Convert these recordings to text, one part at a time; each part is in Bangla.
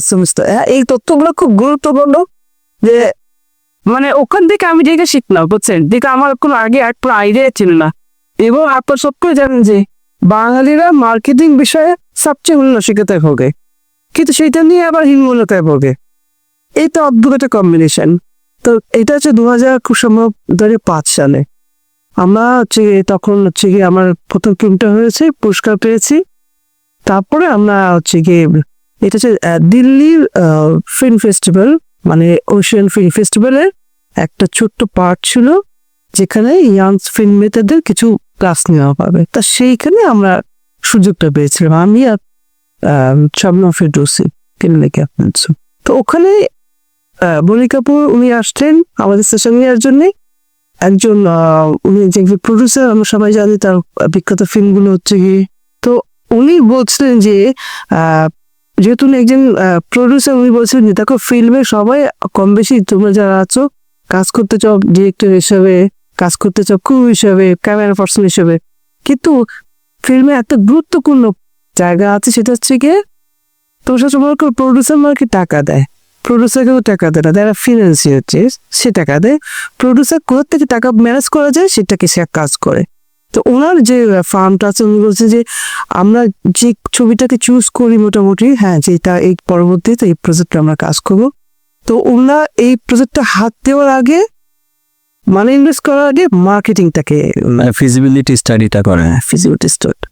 সেমিস্টার। এই তথ্যগুলো খুব গুরুত্বপূর্ণ যে মানে ওখান থেকে আমি যেটা শিখলাম বুঝছেন, যেটা আমার কোনো আগে এক পুরো আইডিয়া ছিল না। এবং আপনার সব করে জানেন যে বাঙালিরা মার্কেটিং বিষয়ে সবচেয়ে উন্নতিকতায় ভোগে, কিন্তু সেটা নিয়ে আবার হীনমন্যতায় ভোগে। এটা অদ্ভুত একটা কম্বিনেশন। তো এটা হচ্ছে 2005 সালে আমরা হচ্ছে তখন হচ্ছে গিয়ে আমার প্রথম ফিল্মটা হয়েছে, পুরস্কার পেয়েছি। তারপরে আমরা হচ্ছে গিয়ে এটা হচ্ছে দিল্লির ফিল্ম ফেস্টিভ্যাল, মানে ওশিয়ান ফিল্ম ফেস্টিভ্যালের একটা ছোট্ট পার্ট ছিল যেখানে ইয়াং ফিল্ম মেকারদের কিছু ক্লাস নেওয়া পাবে। তা সেইখানে আমরা সুযোগটা পেয়েছিলাম, আমি আর শবনম ফেরদৌসী ফিল্ম। তো ওখানে বনি কাপুর উনি আসলেন আমাদের সেশন নেওয়ার জন্যে। একজন উনি যে প্রডিউসার, আমরা সবাই জানি তার বিখ্যাত ফিল্মগুলো হচ্ছে কি। তো উনি বলছিলেন যে যেহেতু উনি একজন প্রডিউসার, উনি বলছিলেন যে দেখো ফিল্মে সবাই কম বেশি তোমরা যারা আছো কাজ করতে চাও ডিরেক্টর হিসাবে, কাজ করতে চাও ক্রু হিসাবে, ক্যামেরা পার্সন হিসাবে, কিন্তু ফিল্মে একটা গুরুত্বপূর্ণ জায়গা আছে, সেটা হচ্ছে গিয়ে তোমার সাথে প্রডিউসার মার্কে টাকা দেয়, প্রডিউসারকেও টাকা দেয় না, যারা ফিনান্সিয়ার সে টাকা দেয়। প্রডিউসার কোথা থেকে টাকা ম্যানেজ করা যায় সেটাকে সে কাজ করে। তো ওনার যে ফার্মটা আছে, উনি বলছে যে আমরা যে ছবিটাকে চুজ করি মোটামুটি, হ্যাঁ যেটা এই পরবর্তীতে এই প্রজেক্টটা আমরা কাজ করবো, তো ওনারা এই প্রজেক্টটা হাত দেওয়ার আগে মানে ইনভেস্ট করার আগে মার্কেটিংটাকে ফিজিবিলিটি স্টাডিটা করে। Feasibility study.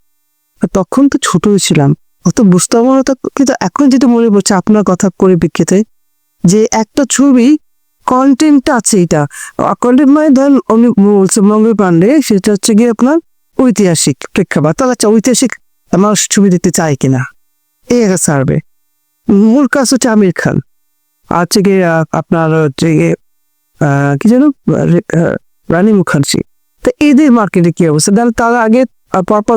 তখন তো ছোটই ছিলাম, অত বুঝতে আমার, কিন্তু এখন যেটা মনে পড়ছে আপনার কথা পরিপ্রেক্ষিতে যে একটা ছবি কন্টেন্টটা আছে, এটা কন্টেন্ট মানে ধরেন উনি বলছে মঙ্গল পান্ডে, সেটা হচ্ছে গিয়ে আপনার ঐতিহাসিক প্রেক্ষাপট, তাহলে ঐতিহাসিক মানুষ ছবি দেখতে চায় কিনা এই একটা সার্ভে। মূল কাজ হচ্ছে আমির খান আর হচ্ছে গিয়ে আপনার হচ্ছে গিয়ে কি যেন রানী মুখার্জি। তো এদের মার্কেটে কি অবস্থা, তার আগে পরপর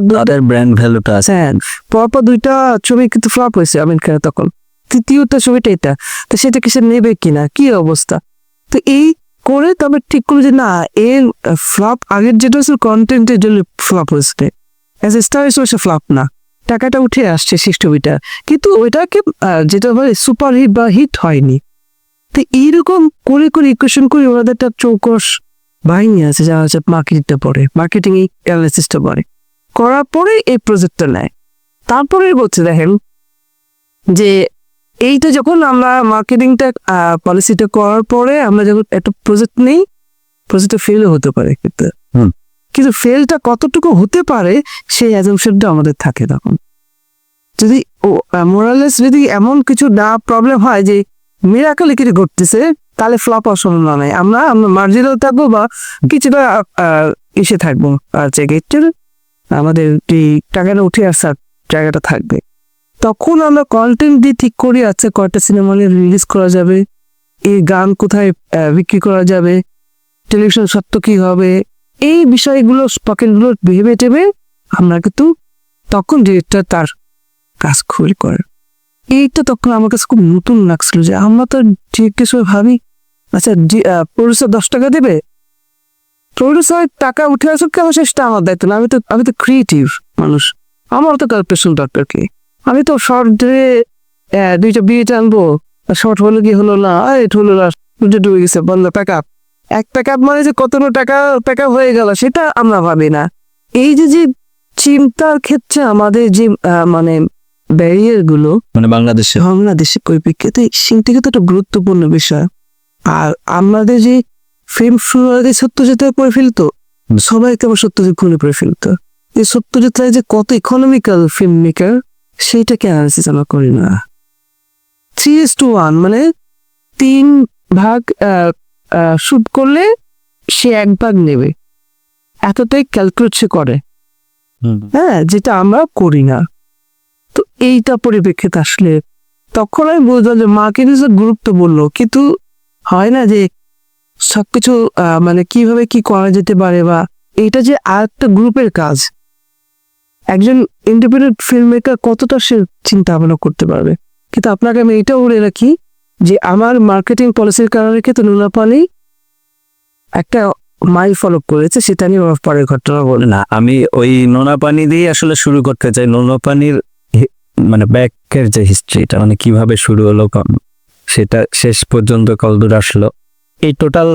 ব্র্যান্ড ভ্যালুটা আছে। হ্যাঁ, পরপর দুইটা ছবি কিন্তু ফ্লপ হয়েছে আমির খানের, তখন তৃতীয়টা ছবিটা এটা, তো সেটা কি সে নেবে কিনা কি অবস্থা। তো এই করে তবে ঠিক করলো যে না, এর ফ্লপ আগের যেটা হচ্ছে কন্টেন্টের জন্য ফ্লপ হয়েছে, অ্যাজ এ স্টার হিসেবে ফ্লপ না, টাকাটা উঠে আসছে শেষ ছবিটা, কিন্তু ওইটাকে যেটা বলে সুপার হিট বা হিট হয়নি। তো এইরকম করে করে ইকুয়েশন করে ওনাদের একটা চৌকস বাহিনী আছে যারা হচ্ছে মার্কেটিংটা পড়ে, মার্কেটিং এই অ্যানালিসিসটা পড়ে, করার পরে এই প্রজেক্টটা নেয়। তারপরে বলছে দেখেন যে এইটা যখন আমরা মার্কেটিংটা পলিসিটা করার পরে আমরা যখন একটা প্রজেক্ট নেই, প্রজেক্টটা ফেলও হতে পারে, কিন্তু ফেলটা কতটুকু হতে পারে সেই অ্যাজাম্পশনটা আমাদের থাকে। তখন যদি মোরালেস যদি এমন কিছু না প্রবলেম হয় যে মিরাকল কিছু ঘটতেছে, তাহলে ফ্লপ হওয়ার সম্ভাবনা নাই। আমরা মার্জিনাল থাকবো বা কিছুটা এসে থাকবো, আর আমাদের টাকাটা উঠে আসার জায়গাটা থাকবে। তখন আমরা কন্টেন্ট দিয়ে ঠিক করি, আচ্ছা কয়টা সিনেমা রিলিজ করা যাবে, এই গান কোথায় বিক্রি করা যাবে, টেলিভিশন সত্য কি হবে, এই বিষয়গুলো পকেটগুলো ভেবে টেবে আমরা কিন্তু তখন ডিরেক্টর তার কাজ খুবই করে। এইটা তখন আমার কাছে খুব নতুন লাগছিল যে আমরা তো ডিরেক্টর সবাই ভাবি আচ্ছা প্রডিউসার 10 টাকা দেবে, প্রডিউসার টাকা উঠে আসুক কেন সেটা আমার দায়িত্ব না। আমি তো ক্রিয়েটিভ মানুষ, আমার তো ক্যালকুলেশন দরকার কি। আমি তো শর্ট ধরে দুইটা বিয়ে টানবো, শর্ট হলো কি হলো না, এটা হলো না, ডুবে গেছে বন্ধ, প্যাক আপ। এক প্যাক আপ মানে যে কত টাকা প্যাক আপ হয়ে গেল সেটা আমরা ভাবি না। এই যে চিন্তার ক্ষেত্রে আমাদের যে মানে ব্যারিয়ার গুলো, মানে বাংলাদেশের পরিপ্রেক্ষিতে সেটা তো একটা গুরুত্বপূর্ণ বিষয়। আর আমাদের যে ফিল্ম শুরু সত্যজিৎ করে ফেলতো, সবাইকে আবার সত্যজিৎ খুলে করে ফেলতো। এই সত্যজিৎ রায় যে কত ইকোনমিক্যাল ফিল্ম মেকার সেইটাকে অ্যানালিসিস আমরা করি না। 3:1 মানে 3 ভাগ শুট করলে সে 1 ভাগ নেবে, এতটাই ক্যালকুলেট সে করে, হ্যাঁ, যেটা আমরা করি না। তো এইটা পরিপ্রেক্ষিতে আসলে তখন আমি বুঝলাম যে মার্কেটিং গুরুত্বপূর্ণ, কিন্তু হয় না যে সবকিছু মানে কিভাবে কি করা যেতে পারে, বা এইটা যে আরেকটা গ্রুপের কাজ। একজন ইন্ডিপেন্ডেন্ট ফিল্ম মেকার কতটা সে চিন্তা ভাবনা করতে পারবে। কিন্তু আপনাকে আমি এটাও বলে রাখি যে আমার মার্কেটিং পলিসির কারণে কিন্তু নোনা পানি একটা মাইল ফলো করেছে, সেটা নিয়ে পরের ঘটনা বলে না। আমি ওই নোনা পানি দিয়ে আসলে শুরু করতে চাই। নোনা পানির মানে ব্যাকের যে হিস্ট্রিটা মানে কিভাবে শুরু হলো সেটা শেষ পর্যন্ত কতদূর আসলো, এই টোটাল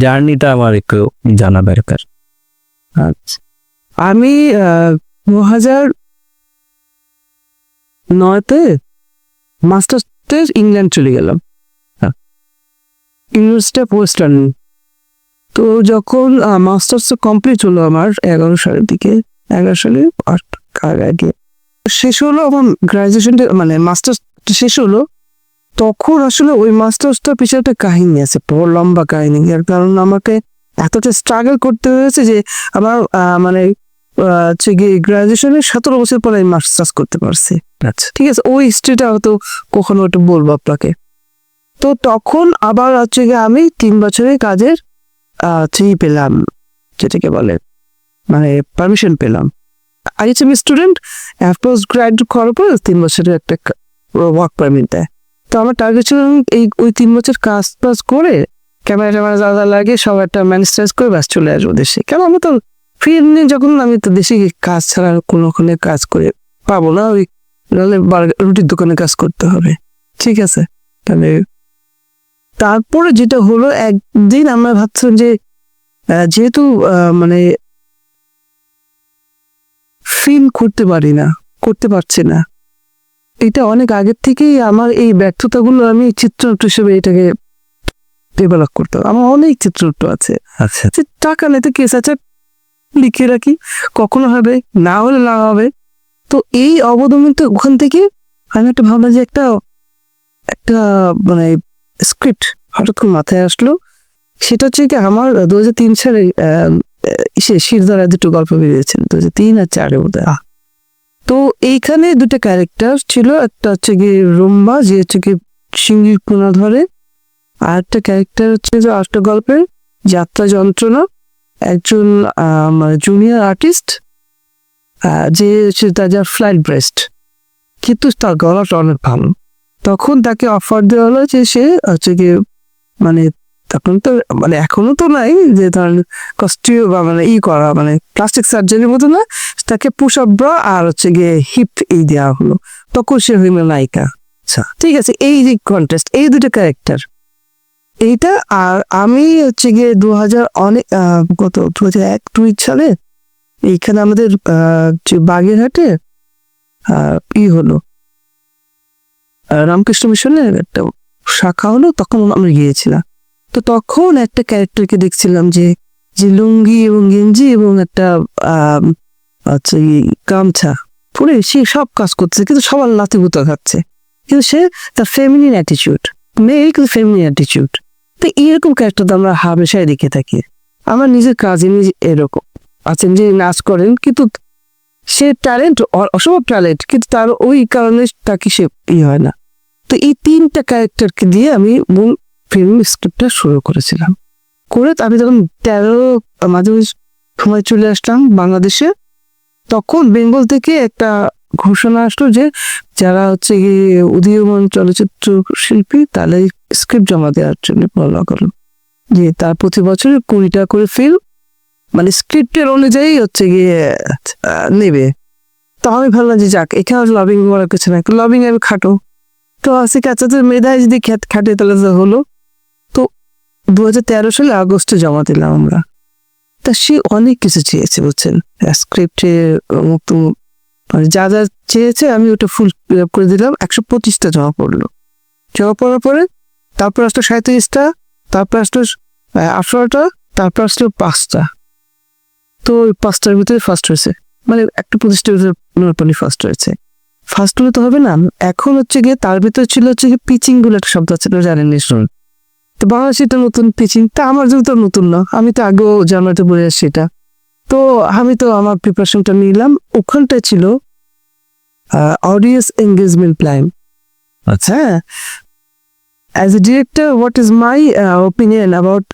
জার্নিটা আমার একটু জানা দরকার। আচ্ছা, আমি 2009-তে মাস্টার্সে ইংল্যান্ড চলে গেলাম, ইউনিভার্সিটি অফ ওয়েস্টার্ন। তো যখন মাস্টার্স কমপ্লিট হলো আমার 11 সালের দিকে, 11 সালে আগে শেষ হলো আমার গ্রাজুয়েশনটা, মানে মাস্টার্স শেষ হলো, তখন আসলে ওই মাস্টার্সটার পিছনে একটা কাহিনী আছে, বড় লম্বা কাহিনী। এর কারণ আমাকে এতটা স্ট্রাগল করতে হয়েছে যে আমার মানে হচ্ছে গিয়ে গ্রাজুয়েশনের 17 বছর পরে আমি মাস্টার্স করতে পারছি। আচ্ছা, ঠিক আছে, ওই হিস্ট্রিটা হয়তো কখনো একটু বলবো আপনাকে। তো তখন আবার হচ্ছে গিয়ে আমি 3 বছরের কাজের পেলাম, যেটাকে বলে মানে পারমিশন পেলাম। আগে আমি স্টুডেন্ট, পোস্ট গ্রাজুয়েট করার পর 3 বছরের একটা ওয়ার্ক পারমিট দেয়। তো আমার টার্গেট ছিল ওই 3 বছর কাজ টাজ করে ক্যামেরা ট্যামেরা যা লাগে সব একটা ম্যানেজ করে ব্যাস চলে আসবো দেশে। কেন আমি তো ফ্রি নেই, যখন আমি তো দেশে কাজ ছাড়া কোনোখানে কাজ করে পাবো না, ওই রুটির দোকানে কাজ করতে হবে। ঠিক আছে, তাহলে তারপরে যেটা হলো, একদিন আমরা ভাবছিলাম যে যেহেতু মানে ফিল্ম করতে পারছি না, এটা অনেক আগের থেকেই আমার এই ব্যর্থতাগুলো আমি চিত্রনাট্য হিসেবে এটাকে ডেভেলপ করতাম। আমার অনেক চিত্রনাট্য আছে, আচ্ছা, যে টাকা নেই কেস আছে, লিখে রাখি, কখনো হবে না হলে না হবে। তো এই অবদমিত ওখান থেকে আমি একটা ভাবলাম যে একটা মানে স্ক্রিপ্ট হঠাৎ করে মাথায় আসলো। সেটা হচ্ছে কি, আমার 2003 সালে শিরদাঁড়া দুটো গল্প বেরিয়েছিল, 2003 আর 2004 বোধ হয়। তো এইখানে দুটো ক্যারেক্টার ছিল, একটা হচ্ছে গিয়ে রুম্বা, যে হচ্ছে কি সিঙ্গির কোনা ধরে, আর একটা ক্যারেক্টার হচ্ছে যে আরেকটা গল্পের যাত্রা যন্ত্রণা, একজন জুনিয়র আর্টিস্ট, যে তার যার ফ্লাইট ব্রেস্ট, কিন্তু তার গলাটা অনেক ভালো। তখন তাকে অফার দেওয়া হলো যে সে হচ্ছে গিয়ে মানে তখন তো মানে এখনো তো নাই যে ধর কস্টিউ বা মানে করা মানে প্লাস্টিক সার্জারির মতো না, তাকে পুশ আপ ব্রা আর হচ্ছে গিয়ে হিপ দেওয়া হলো। তখন সে হইল নায়িকা। আচ্ছা, ঠিক আছে, এই যে কন্টেস্ট, এই দুটো ক্যারেক্টার এইটা। আর আমি হচ্ছে গিয়ে 2001-2 সালে এইখানে আমাদের যে বাগেরহাটে হলো রামকৃষ্ণ মিশনের একটা শাখা হলো, তখন আমরা গিয়েছিলাম। তো তখন একটা ক্যারেক্টারকে দেখছিলাম যে লুঙ্গি এবং গেঞ্জি এবং একটা আচ্ছা গামছা পরে সে সব কাজ করতেছে, কিন্তু সবার লাতিপুতা খাচ্ছে, কিন্তু সে তার ফেমিনিন অ্যাটিটিউড, মেয়ের কিন্তু ফেমিনিন অ্যাটিটিউড। তো এইরকম ক্যারেক্টার তো আমরা হামেশাই দেখে থাকি। আমার নিজের কাজে নিজে এরকম আছেন যে নাচ করেন, কিন্তু সে ট্যালেন্ট, অসম্ভব ট্যালেন্ট, কিন্তু তার ওই কারণে তাকে সে হয় না। তো এই 3টা ক্যারেক্টারকে দিয়ে আমি মূল ফিল্ম স্ক্রিপ্টটা শুরু করেছিলাম। করে আমি যখন 13 মাঝে সময় চলে আসলাম বাংলাদেশে, তখন বেঙ্গল থেকে একটা ঘোষণা আসলো যে যারা হচ্ছে গিয়ে উদীয়মান চলচ্চিত্র শিল্পী তাহলে স্ক্রিপ্ট জমা দেওয়ার জন্য বলা করলো যে তার প্রতি বছর 20টা করে ফিল্ম মানে স্ক্রিপ্টের অনুযায়ী হচ্ছে গিয়ে নেবে। তো আমি ভাবলাম যে যাক, এখানে লবিং করার কিছু না, লবিং আমি খাটো, তো আসি কাছাতে মেধায় যদি খাটে তাহলে তো হলো। তো 2013 সালে আগস্টে জমা দিলাম আমরা। তা সে অনেক কিছু চেয়েছে বুঝছেন, স্ক্রিপ্টে মুক্ত মানে যা যা চেয়েছে আমি ওটা ফুল ফিল আপ করে দিলাম। 125টা জমা পড়লো। জমা পড়ার পরে তারপর আসলো 37টা, তারপর আসলো 18টা, তারপর আসলো 5টা। তো ওই 5টার ভিতরে ফার্স্ট হয়েছে, মানে একটা প্রতিষ্ঠার ভিতরে ফার্স্ট হয়েছে। ফার্স্ট হলে তো হবে না, এখন হচ্ছে গিয়ে তার ভিতরে ছিল হচ্ছে গিয়ে পিচিং বলে একটা শব্দ আছে, জানেন নিশ্চয়। তো বাংলাদেশে এটা নতুন পিচিং, তা আমার জন্য তো নতুন না, আমি তো আগেও জানুয়ারিতে বলে আসছি এটা। তো আমি তো আমার প্রিপারেশনটা নিলাম, ওখানটায় ছিল অডিয়েন্স এঙ্গেজমেন্ট প্ল্যান। আচ্ছা, হ্যাঁ, as a director what is my opinion about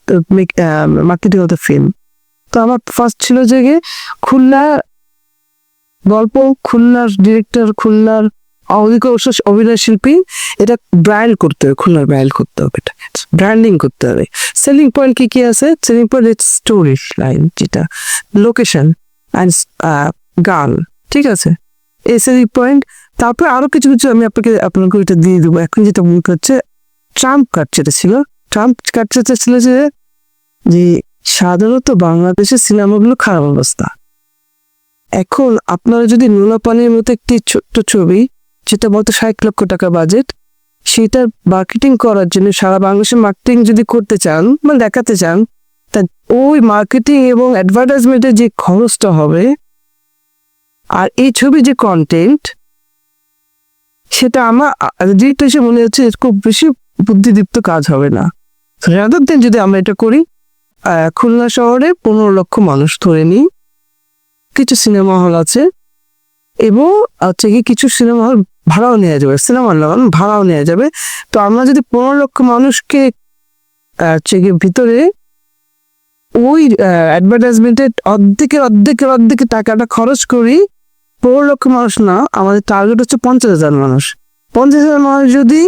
marketing of the film. তো আমার ফার্স্ট ছিল যে খুলনা গল্প, খুলনার ডিরেক্টর, খুলনার অভিনয় শিল্পী, এটা ব্র্যান্ড করতে হবে, খুলনার ব্র্যান্ড করতে হবে, এটা ব্র্যান্ডিং করতে হবে। সেলিং পয়েন্ট কি আছে? Selling point it's story line, যেটা লোকেশন অ্যান্ড গান, ঠিক আছে, এসএসি পয়েন্ট। তারপরে আরো কিছু কিছু আমি আপনাকে ওইটা দিয়ে দেবো। এখন যেটা মনে হচ্ছে ট্রাম্প কার্ড যেটা ছিল, ট্রাম্প কার্ড যেটা ছিল যে যে সাধারণত বাংলাদেশের সিনেমাগুলো খারাপ অবস্থা। এখন আপনারা যদি নুনাপানির মতো একটি ছোট্ট ছবি, যেটা বলতো 60 লক্ষ টাকা বাজেট, সেটার মার্কেটিং করার জন্য সারা বাংলাদেশে মার্কেটিং যদি করতে চান বা দেখাতে চান, তা ওই মার্কেটিং এবং অ্যাডভার্টাইজমেন্টের যে খরচটা হবে আর এই ছবি যে কন্টেন্ট, সেটা আমার যেটা এসে মনে হচ্ছে খুব বেশি বুদ্ধিদীপ্ত কাজ হবে না। রাদার দেন যদি আমরা এটা করি, খুলনা শহরে 15 লক্ষ মানুষ ধরে নিই, কিছু সিনেমা হল আছে এবং হচ্ছে কি কিছু সিনেমা হল ভাড়াও নেওয়া যাবে, সিনেমা হল ভাড়াও নেওয়া যাবে। তো আমরা যদি 15 লক্ষ মানুষকে হচ্ছে কি ভিতরে ওই অ্যাডভার্টাইজমেন্টের অর্ধেকের টাকাটা খরচ করি, 15 লক্ষ মানুষ না, আমাদের টার্গেট হচ্ছে 50,000 মানুষ। 50,000 মানুষ যদি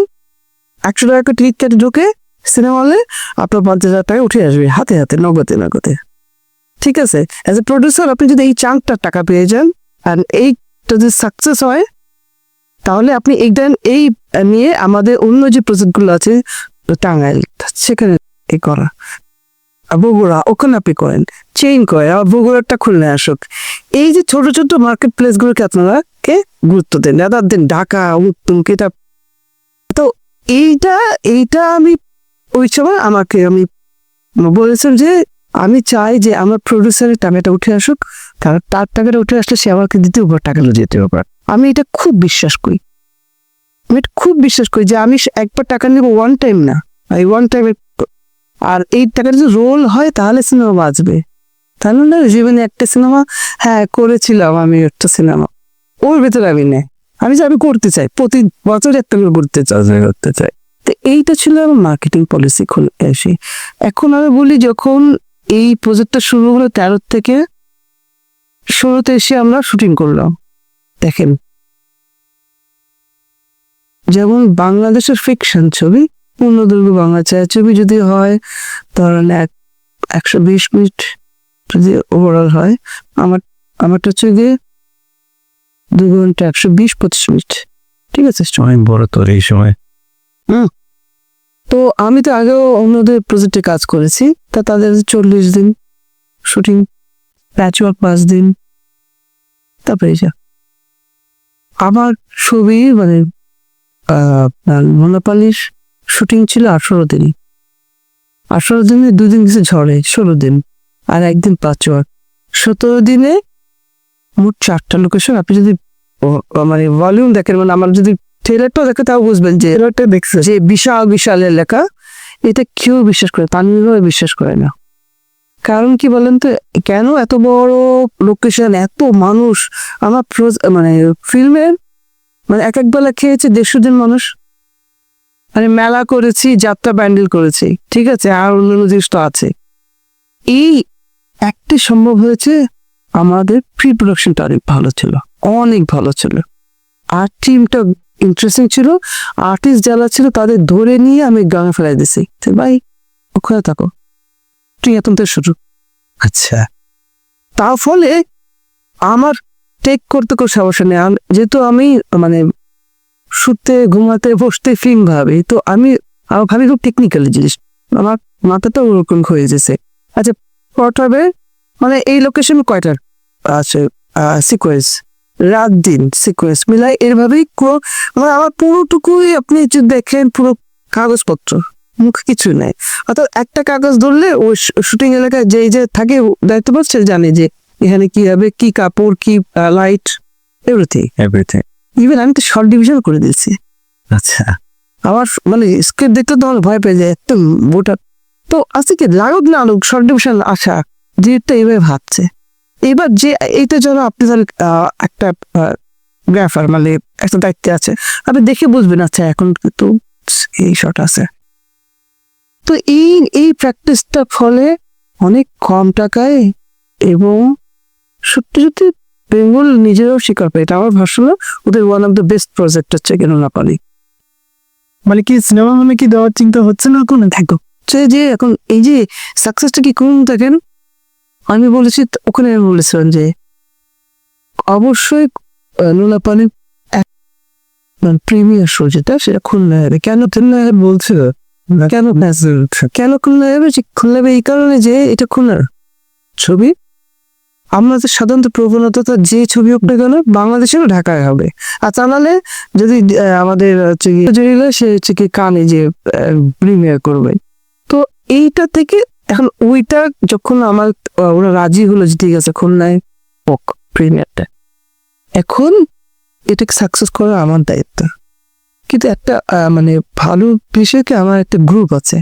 100 টাকা টিকিট কেটে ঢোকে সিনেমা হলে, আপনার 50,000 টাকা উঠে আসবে হাতে হাতে, নগদে। ঠিক আছে, অ্যাজ এ প্রডিউসার আপনি যদি এই চাঙ্কটার টাকা পেয়ে যান আর এইটা যদি সাকসেস হয়, তাহলে আপনি এই নিয়ে আমাদের অন্য যে প্রজেক্টগুলো আছে টাঙ্গাইল, সেখানে এই করা, বগুড়া, ওখানে আপনি করেন, চেইন করে আবার বগুড়াটা খুলনায় আসুক। এই যে ছোট ছোট মার্কেট প্লেসগুলোকে আপনারা গুরুত্ব দেন, রাদার দেন ঢাকা, উত্তম, এটা। তো এইটা আমি ওই সময় আমি বলেছেন যে আমি চাই যে আমার প্রডিউসারের টাকাটা উঠে আসুক, কারণ তার টাকাটা উঠে আসলে সে আমাকে দ্বিতীয় টাকাটা যেতে হবে। আমি এটা খুব বিশ্বাস করি, যে আমি একবার টাকা নেব, ওয়ান টাইম না, এই ওয়ান টাইম। আর এই টাকাটা যদি রোল হয় তাহলে সিনেমা বাঁচবে। তাহলে না জীবনে একটা সিনেমা করেছিলাম আমি, একটা সিনেমা ওর ভেতরে আমি নেই, আমি করতে চাই, প্রতি বছর একটা করতে চাই। তো এইটা ছিল আমার মার্কেটিং পলিসি এসে। এখন আমি বলি, যখন এই প্রজেক্টটা শুরু হলো 13 থেকে 16তে এসে আমরা শুটিং করলাম। দেখেন, যেমন বাংলাদেশের ফিকশন ছবি, পূর্ণদৈর্ঘ্য বাংলা ছায়াছবি যদি হয়, ধরেন 120 মিনিট যদি ওভারঅল হয়, আমারটা হচ্ছে গিয়ে 2 ঘন্টা 120-25 মিনিট। ঠিক আছে, সময় বড় তোর এই সময়। তো আমি তো আগেও অন্যদের প্রজেক্টে কাজ করেছি, তা তাদের 40 দিন শুটিং, প্যাচওয়ার্ক 5 দিন। তারপরে আমার ছবি মানে মোনাপালির শুটিং ছিল 18 দিনই। 18 দিনে 2 দিন গেছে ঝড়ে, 16 দিন, আর 1 দিন প্যাচওয়ার্ক। 17 দিনে মোট 4টা লোকেশন। আপনি যদি মানে ভলিউম দেখেন, মানে আমার যদি ট্রেলারটা দেখে তাও বুঝবেন যে ট্রেলারটা দেখছে যে বিশাল এলাকা, এটা কেউ বিশ্বাস করে, তানভীরও বিশ্বাস করে না। কারণ কি বলেন তো, কেন এত বড় লোকেশন, এত মানুষ? আমার মানে ফিল্মের মানে এক বেলা খেয়েছে 150 জন মানুষ। মানে মেলা করেছি, যাত্রা ব্যান্ডেল করেছি, ঠিক আছে, আর অন্যান্য জিনিস তো আছে। এই একটি সম্ভব হয়েছে, আমাদের প্রি প্রোডাকশনটা অনেক ভালো ছিল, আর টিমটা ইন্টারেস্টিং ছিল। আর্টিস্ট যারা ছিল তাদের ধরে নিয়ে আমি গানে ফেলাই দিছি, ভাই ওখানে থাকো, তুই এখন তো শুরু। আচ্ছা, তার ফলে আমার টেক করতে কোনো সমস্যা নেই, যেহেতু আমি মানে শুতে, ঘুমাতে, বসতে ফিল্ম ভাবি, তো আমি ভাবি খুব টেকনিক্যালি জিনিস, আমার মাথাটা ওরকম হয়ে গেছে। আচ্ছা, প্রথমে মানে এই লোকেশন কয়টা আছে সিকোয়েন্স, রাত দিন সিকোয়েন্স মিলাই, এরভাবেই মানে আমার পুরোটুকুই আপনি যদি দেখেন, পুরো কাগজপত্র, মুখ কিছু নেই। অর্থাৎ একটা কাগজ ধরলে ওই শুটিং এলাকায় যে থাকে দায়িত্ব পাচ্ছে, জানে যে এখানে কি হবে, কি কাপড়, কি লাইট, এভরিথিং। ইভেন আমি তো শর্ট ডিভিশন করে দিয়েছি। আচ্ছা, আমার মানে স্ক্রিপ্ট দেখতে তো আমার ভয় পেয়ে যায় একদম বোটা। তো আজকে কি লাগুক না লাগুক, শর্ট ডিভিশন আসা যেটা এইভাবে ভাবছে। এবার যে এইটা যেন আপনি একটা গ্রাফার মানে একটা দায়িত্বে আছে, আপনি দেখে বুঝবেন, আচ্ছা এখন কিন্তু এই শট আছে। তো এই প্র্যাকটিসটা ফলে অনেক কম টাকায় এবং সত্যি বেঙ্গল নিজেরাও স্বীকার পায়, এটা আমার ভাষণ, ওদের one of the best project হচ্ছে নোনাপালি। মানে কি সিনেমা মানে কি দেওয়ার চিন্তা হচ্ছে না কোনো? দেখো যে এখন এই যে সাকসেসটা কি কোন দেখেন, আমি বলেছি ওখানে, আমি বলেছিলাম যে অবশ্যই নুনা পানি প্রিমিয়ার শো যেটা সেটা খুলনা হবে। কেন খুলনা হবে বলছে? কেন কেন খুলনা হবে? খুলনা হবে এই কারণে যে এটা খুলনার ছবি। আমাদের সাধারণত প্রবণতা যে ছবি হোক না কেন বাংলাদেশেরও ঢাকায় হবে, আর তা নাহলে যদি আমাদের হচ্ছে সে হচ্ছে কি কানে যে প্রিমিয়ার করবে। তো এইটা থেকে এখন ওইটা যখন আমার ওরা রাজি হলো যে ঠিক আছে খুলনায় হোক প্রিমিয়ারটা, এখন এটাকে সাকসেস করা আমার দায়িত্ব। কিন্তু একটা মানে ভালো বিষয় কি, আমার একটা গ্রুপ আছে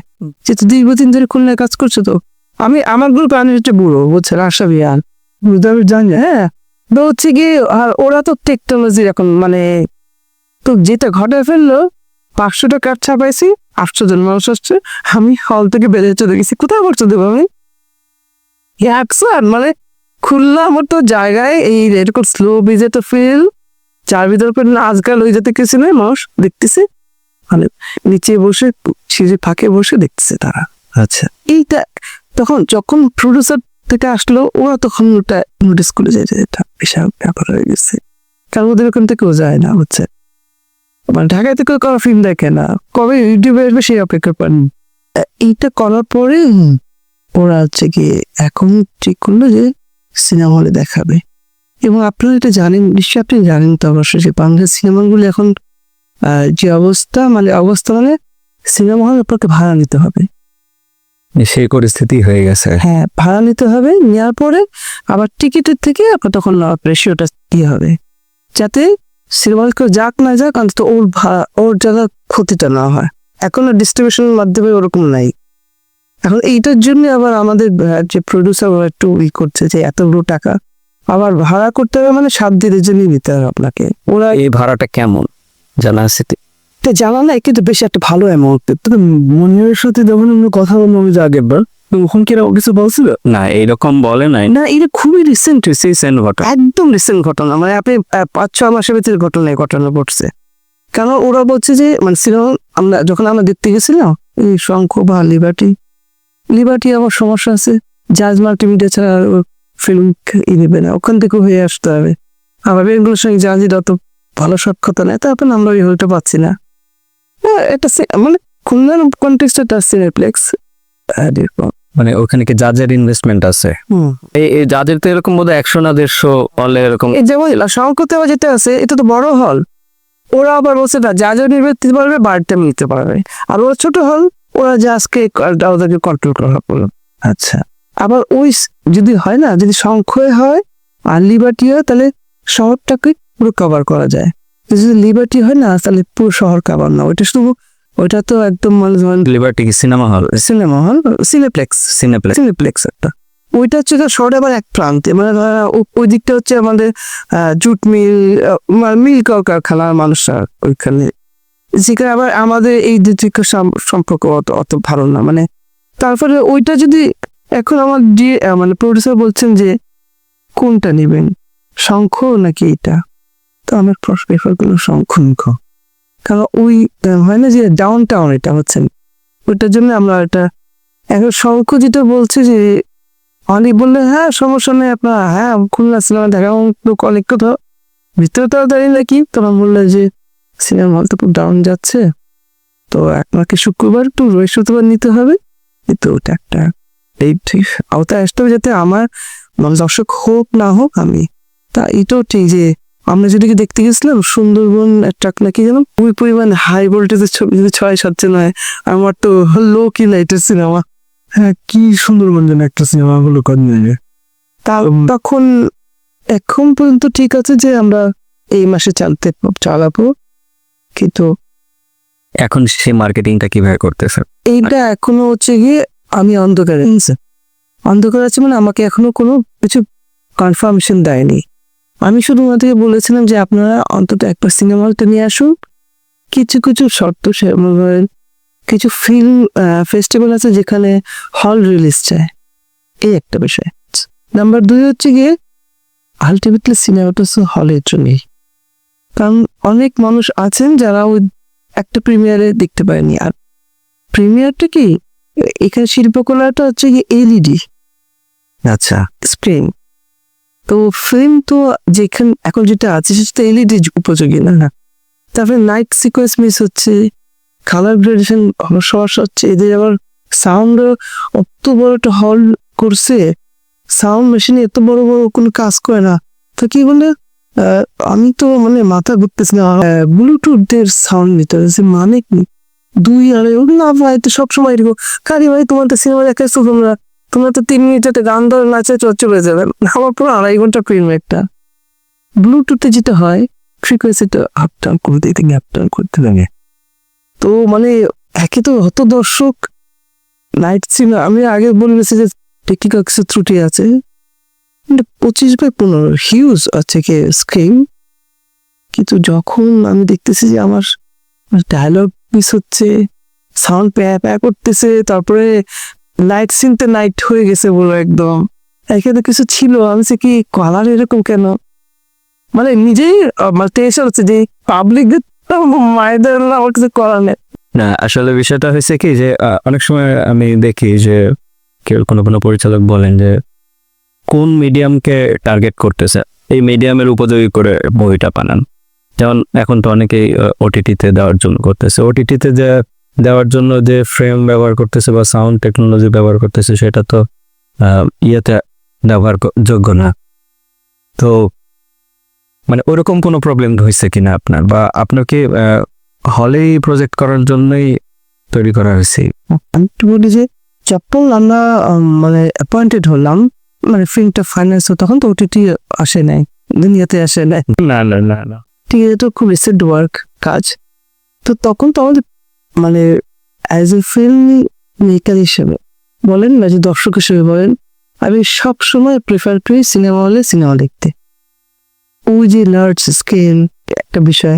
যেহেতু দীর্ঘদিন ধরে খুলনায় কাজ করছে। তো আমার গ্রুপে আমি হচ্ছে বুড়ো বুঝছে রাশাবিয়ান জানি, হ্যাঁ। তো হচ্ছে কি আর ওরা তো টেকনোলজির এখন মানে তো যেটা ঘটায় ফেললো, 500টা কার্ড ছাপাইছি, 800 জন মানুষ আসছে, আমি হল থেকে বেরিয়ে চলে গেছি। কোথায় পড়ছো দেবো আমি? মানে খুলনা আমার তো জায়গায় এই এরকম স্লো বিজে তো ফিল যার ভিতর আজকাল ওই যেতে কিছু নেই, মানুষ দেখতেছে মানে নিচে বসে সিঁড়ি ফাঁকে বসে দেখতেছে তারা। আচ্ছা, এইটা তখন যখন প্রডিউসার থেকে আসলো ওরা তখন ওটা নোটিস করে যায় যে এটা বিশাল ব্যাপার হয়ে গেছে, কারণ ওদের ওখান থেকেও যায় না হচ্ছে, মানে ঢাকায় থেকে কারো ফিল্ম দেখে না, কবে ইউটিউবে আসবে সেই অপেক্ষা করেন। এইটা করার পরে ওরা হচ্ছে কি এখন ঠিক করলো যে সিনেমা হলে দেখাবে। এবং আপনারা এটা জানেন, নিশ্চয়ই আপনি জানেন তো অবশ্যই যে বাংলা সিনেমাগুলো এখন যে অবস্থা মানে সিনেমা হল আপনাকে ভাড়া নিতে হবে। সেই পরিস্থিতি হয়ে গেছে। হ্যাঁ, ভাড়া নিতে হবে, নেওয়ার পরে আবার টিকিটের থেকে আপনার তখন রেশিওটা কি হবে যাতে সিনেমা হল কেউ যাক না যাক অন্তত ওর জায়গা ক্ষতিটা না হয়। এখন ডিস্ট্রিবিউশনের মাধ্যমে ওরকম নাই। এখন এইটার জন্য আবার আমাদের যে প্রডিউসার ওরা একটু করছে যে এতগুলো টাকা আবার ভাড়া করতে হবে, মানে 7 দিনের জন্য নিতে হবে আপনাকে। ওরা এই ভাড়াটা কেমন জানা আছে? এটা জানা নাই, কিন্তু বেশি একটা ভালো অ্যামাউন্ট। মনিরের সাথে যখন আমরা কথা বললাম আমি যে আগের বার, ওখান কি এরকম কিছু বলছিল? না, এইরকম বলে নাই। না, এটা খুবই রিসেন্ট হয়েছে, রিসেন্ট ঘটনা, একদম রিসেন্ট ঘটনা। মানে আপনি 5-6 মাসের ভিতরে ঘটনা ঘটছে। কারণ ওরা বলছে যে মানে সিনেমা যখন আমরা দেখতে গেছিলাম এই শঙ্খ বা লিবার্টি আমার সমস্যা আছে, জাজ মাল্টিমিডিয়া ছাড়া ফিল্ম নেবে না, ওখান থেকে হয়ে আসতে হবে। আবার এগুলোর সঙ্গে জাজির অত ভালো সাক্ষাৎ নেই, তারপর আমরা ওই হলটা পাচ্ছি না। এটা মানে খুলনার কনটেক্সট একটা সিনেপ্লেক্স। মানে ওখানে কি জাজের ইনভেস্টমেন্ট আছে? এই জাজের তো এরকম বোধহয় 100 না 150 হলে এরকম। এই যেমন শঙ্কতে যেটা আছে এটা তো বড় হল, ওরা আবার বলছে না যা নিতে পারবে বাড়িটা নিতে পারবে, আর ওরা ছোট হল ওরা জাজকে ওদেরকে কন্ট্রোল করা হলো। আচ্ছা, আবার ওই যদি হয় না, যদি শঙ্খয় হয় আর লিবার্টি হয় তাহলে শহরটাকে পুরো কভার করা যায়। যদি লিবার্টি হয় না তাহলে পুরো শহর কভার না, ওইটা তো একদম লিবার্টি কি cinema hall? Cinema hall cineplex একটা। ওইটা হচ্ছে শহরে আবার এক প্রান্তে, মানে ওই দিকটা হচ্ছে আমাদের জুট মিল কারখানার মানুষরা ওইখানে, যেখানে আবার আমাদের এই দিক সম্পর্ক অত ভালো না। মানে তারপরে ওইটা যদি এখন আমার যে মানে প্রডিউসার বলছেন যে কোনটা নেবেন, শঙ্খ নাকি এটা, তো আমার প্রেফার করলো শঙ্খ। কারণ ওই হয় না যে ডাউন টাউন এটা হচ্ছে, ওইটার জন্য আমরা এটা এখন শঙ্খ যেটা বলছে যে অনেক বললে হ্যাঁ সমস্যা নেই আপনার, হ্যাঁ খুলনা সিনেমা দেখা অনেক কোথাও ভিতরে তাড়াতাড়ি নাকি, তখন বললে যে সিনেমা হল তো খুব ডাউন যাচ্ছে, তো আপনাকে শুক্রবার একটু বৃহস্পতিবার নিতে হবে, কিন্তু ওটা একটা ঠিক আওতায় আসতে হবে যাতে আমার দর্শক হোক না হোক আমি তা এটাও ঠিক যে আমরা যেদিকে দেখতে গেছিলাম সুন্দরবন ট্রাক নাকি যেন ওই পরিমাণ হাই ভোল্টেজের ছবি যদি 6-7 নয়, আমার তো লো কি লাইটের সিনেমা। হ্যাঁ, কি সুন্দরবন যেন একটা সিনেমা গুলো করেন। তখন এখন পর্যন্ত ঠিক আছে যে আমরা এই মাসে চালাবো, কিন্তু এখন সে মার্কেটিংটা কিভাবে করতেছে? এইটা এখনো হচ্ছে গিয়ে আমি অন্ধকারে আছে, মানে আমাকে এখনো কোনো কিছু কনফার্মেশন দেয়নি। আমি শুধু ওনাদেরকে বলেছিলাম যে আপনারা অন্তত একবার সিনেমা হলটা নিয়ে আসুন, কিছু শর্ত কিছু ফিল্ম ফেস্টিভ্যাল আছে যেখানে হল রিলিজ চায়, এই একটা বিষয়। নাম্বার 2 হচ্ছে গিয়ে আলটিমেটলি সিনেমাটা হলের জন্যই, কারণ অনেক মানুষ আছেন যারা ওই একটা প্রিমিয়ারে দেখতে পায়নি। আর প্রিমিয়ারটা কি এখানে শিল্পকলাটা হচ্ছে কি এলইডি আচ্ছা, স্ক্রিন, তো ফিল্ম তো যেখানে এখন যেটা আছে সেটা এলইডি উপযোগী না। তারপরে নাইট সিকোয়েন্স মিস হচ্ছে, কালার গ্রেডেশন সমস্যা হচ্ছে, এদের আবার সাউন্ড অত বড় একটা হল করছে, সাউন্ড মেশিনে এত বড় বড় কোনো কাজ করে না। তো কি বলে আমি তো মানে মাথা ঘুরতেছি না, ব্লুটুথের সাউন্ড নিতে হচ্ছে মানে কি 2-2.5 না ভাই, তো সবসময় এরকম কারি ভাই তোমার তো সিনেমা দেখাচ্ছো, তোমরা তো 3 মিনিটে গান ধরে নাচে চলে যাবেন, আমার পুরো 2.5 ঘন্টা ফিল্ম একটা। ব্লুটুথে যেটা হয় ফ্রিকোয়েন্সিটা আপ ডাউন করতে আপ ডাউন করতে লাগে। তো মানে একে তো হত দর্শক নাইট সিনেমা, আমি আগে বলেছি যে টেকনিক্যাল কিছু ত্রুটি আছে, 25/15 হিউজ আছে কি স্ক্রিন, কিন্তু যখন আমি দেখতেছি যে আমার ডায়লগ মিস হচ্ছে, সাউন্ড প্যা করতেছে, তারপরে নাইট সিনতে নাইট হয়ে গেছে বলো একদম, এখানে কিছু ছিল আমি কি কালার এরকম কেন, মানে নিজেই টেনশন হচ্ছে যে পাবলিক মায়েদের আমার কিছু করার নেই। না আসলে বিষয়টা হয়েছে কি যে অনেক সময় আমি দেখি যে কেউ কোনো পরিচালক বলেন যে কোন মিডিয়ামকে টার্গেট করতেছে, এই মিডিয়ামের উপযোগী করে মুভিটা বানান। যেমন এখন তো অনেকেই ওটিটিতে দেওয়ার জন্য করতেছে, ওটিটিতে যে দেওয়ার জন্য যে ফ্রেম ব্যবহার করতেছে বা সাউন্ড টেকনোলজি ব্যবহার করতেছে সেটা তো ইয়েতে ব্যবহার যোগ্য না। তো মানে ওরকম কোনো প্রবলেম হয়েছে কিনা আপনার, বা আপনার কি হলেই প্রজেক্ট করার জন্যই তৈরি করা হয়েছে? আমি একটু বলি যে যখন আমরা মানে অ্যাপয়েন্টেড হলাম, মানে ফিল্মটা ফাইন্যান্স তখন তো ওটিটি আসে নাই, দুনিয়াতে আসে নাই, না না না না ঠিক আছে, তো খুব রিসেন্ট ওয়ার্ক কাজ। তো তখন তো আমাদের মানে অ্যাজ এ ফিল্ম মেকার হিসেবে বলেন না যে দর্শক হিসেবে বলেন, আমি সবসময় প্রেফার করি সিনেমা হলে সিনেমা দেখতে। ওই যে লার্জ স্কেল একটা বিষয়,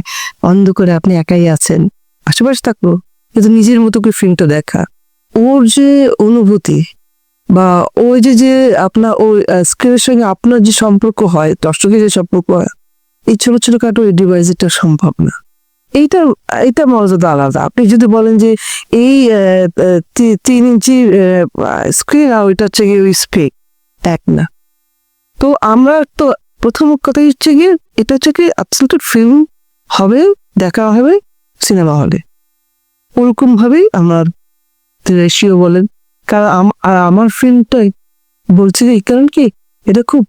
অন্ধকারে আপনি একাই আছেন, আশেপাশে থাকবো কিন্তু নিজের মতো করে ফিল্মটা দেখা, ওর যে অনুভূতি বা ওই যে আপনার ওই স্ক্রিনের সঙ্গে আপনার যে সম্পর্ক হয়, দর্শকের যে সম্পর্ক হয়, এই ছোট ছোট খাটো এই ডিভাইস এটা সম্ভব না। এইটা মর্যাদা আলাদা। আপনি যদি বলেন যে এই 3 ইঞ্চি স্ক্রিন আর ওইটা হচ্ছে গিয়ে ওই স্পেক এক না। তো আমরা তো প্রথম কথা হচ্ছে গিয়ে এটা হচ্ছে কি অ্যাবসলিউট ফিল্ম হবে, দেখা হবে সিনেমা হলে, ওরকম ভাবেই আমার রেশিও বলেন। কারণ আমার ফিল্মটাই বলছি যে এই কারণ কি এটা খুব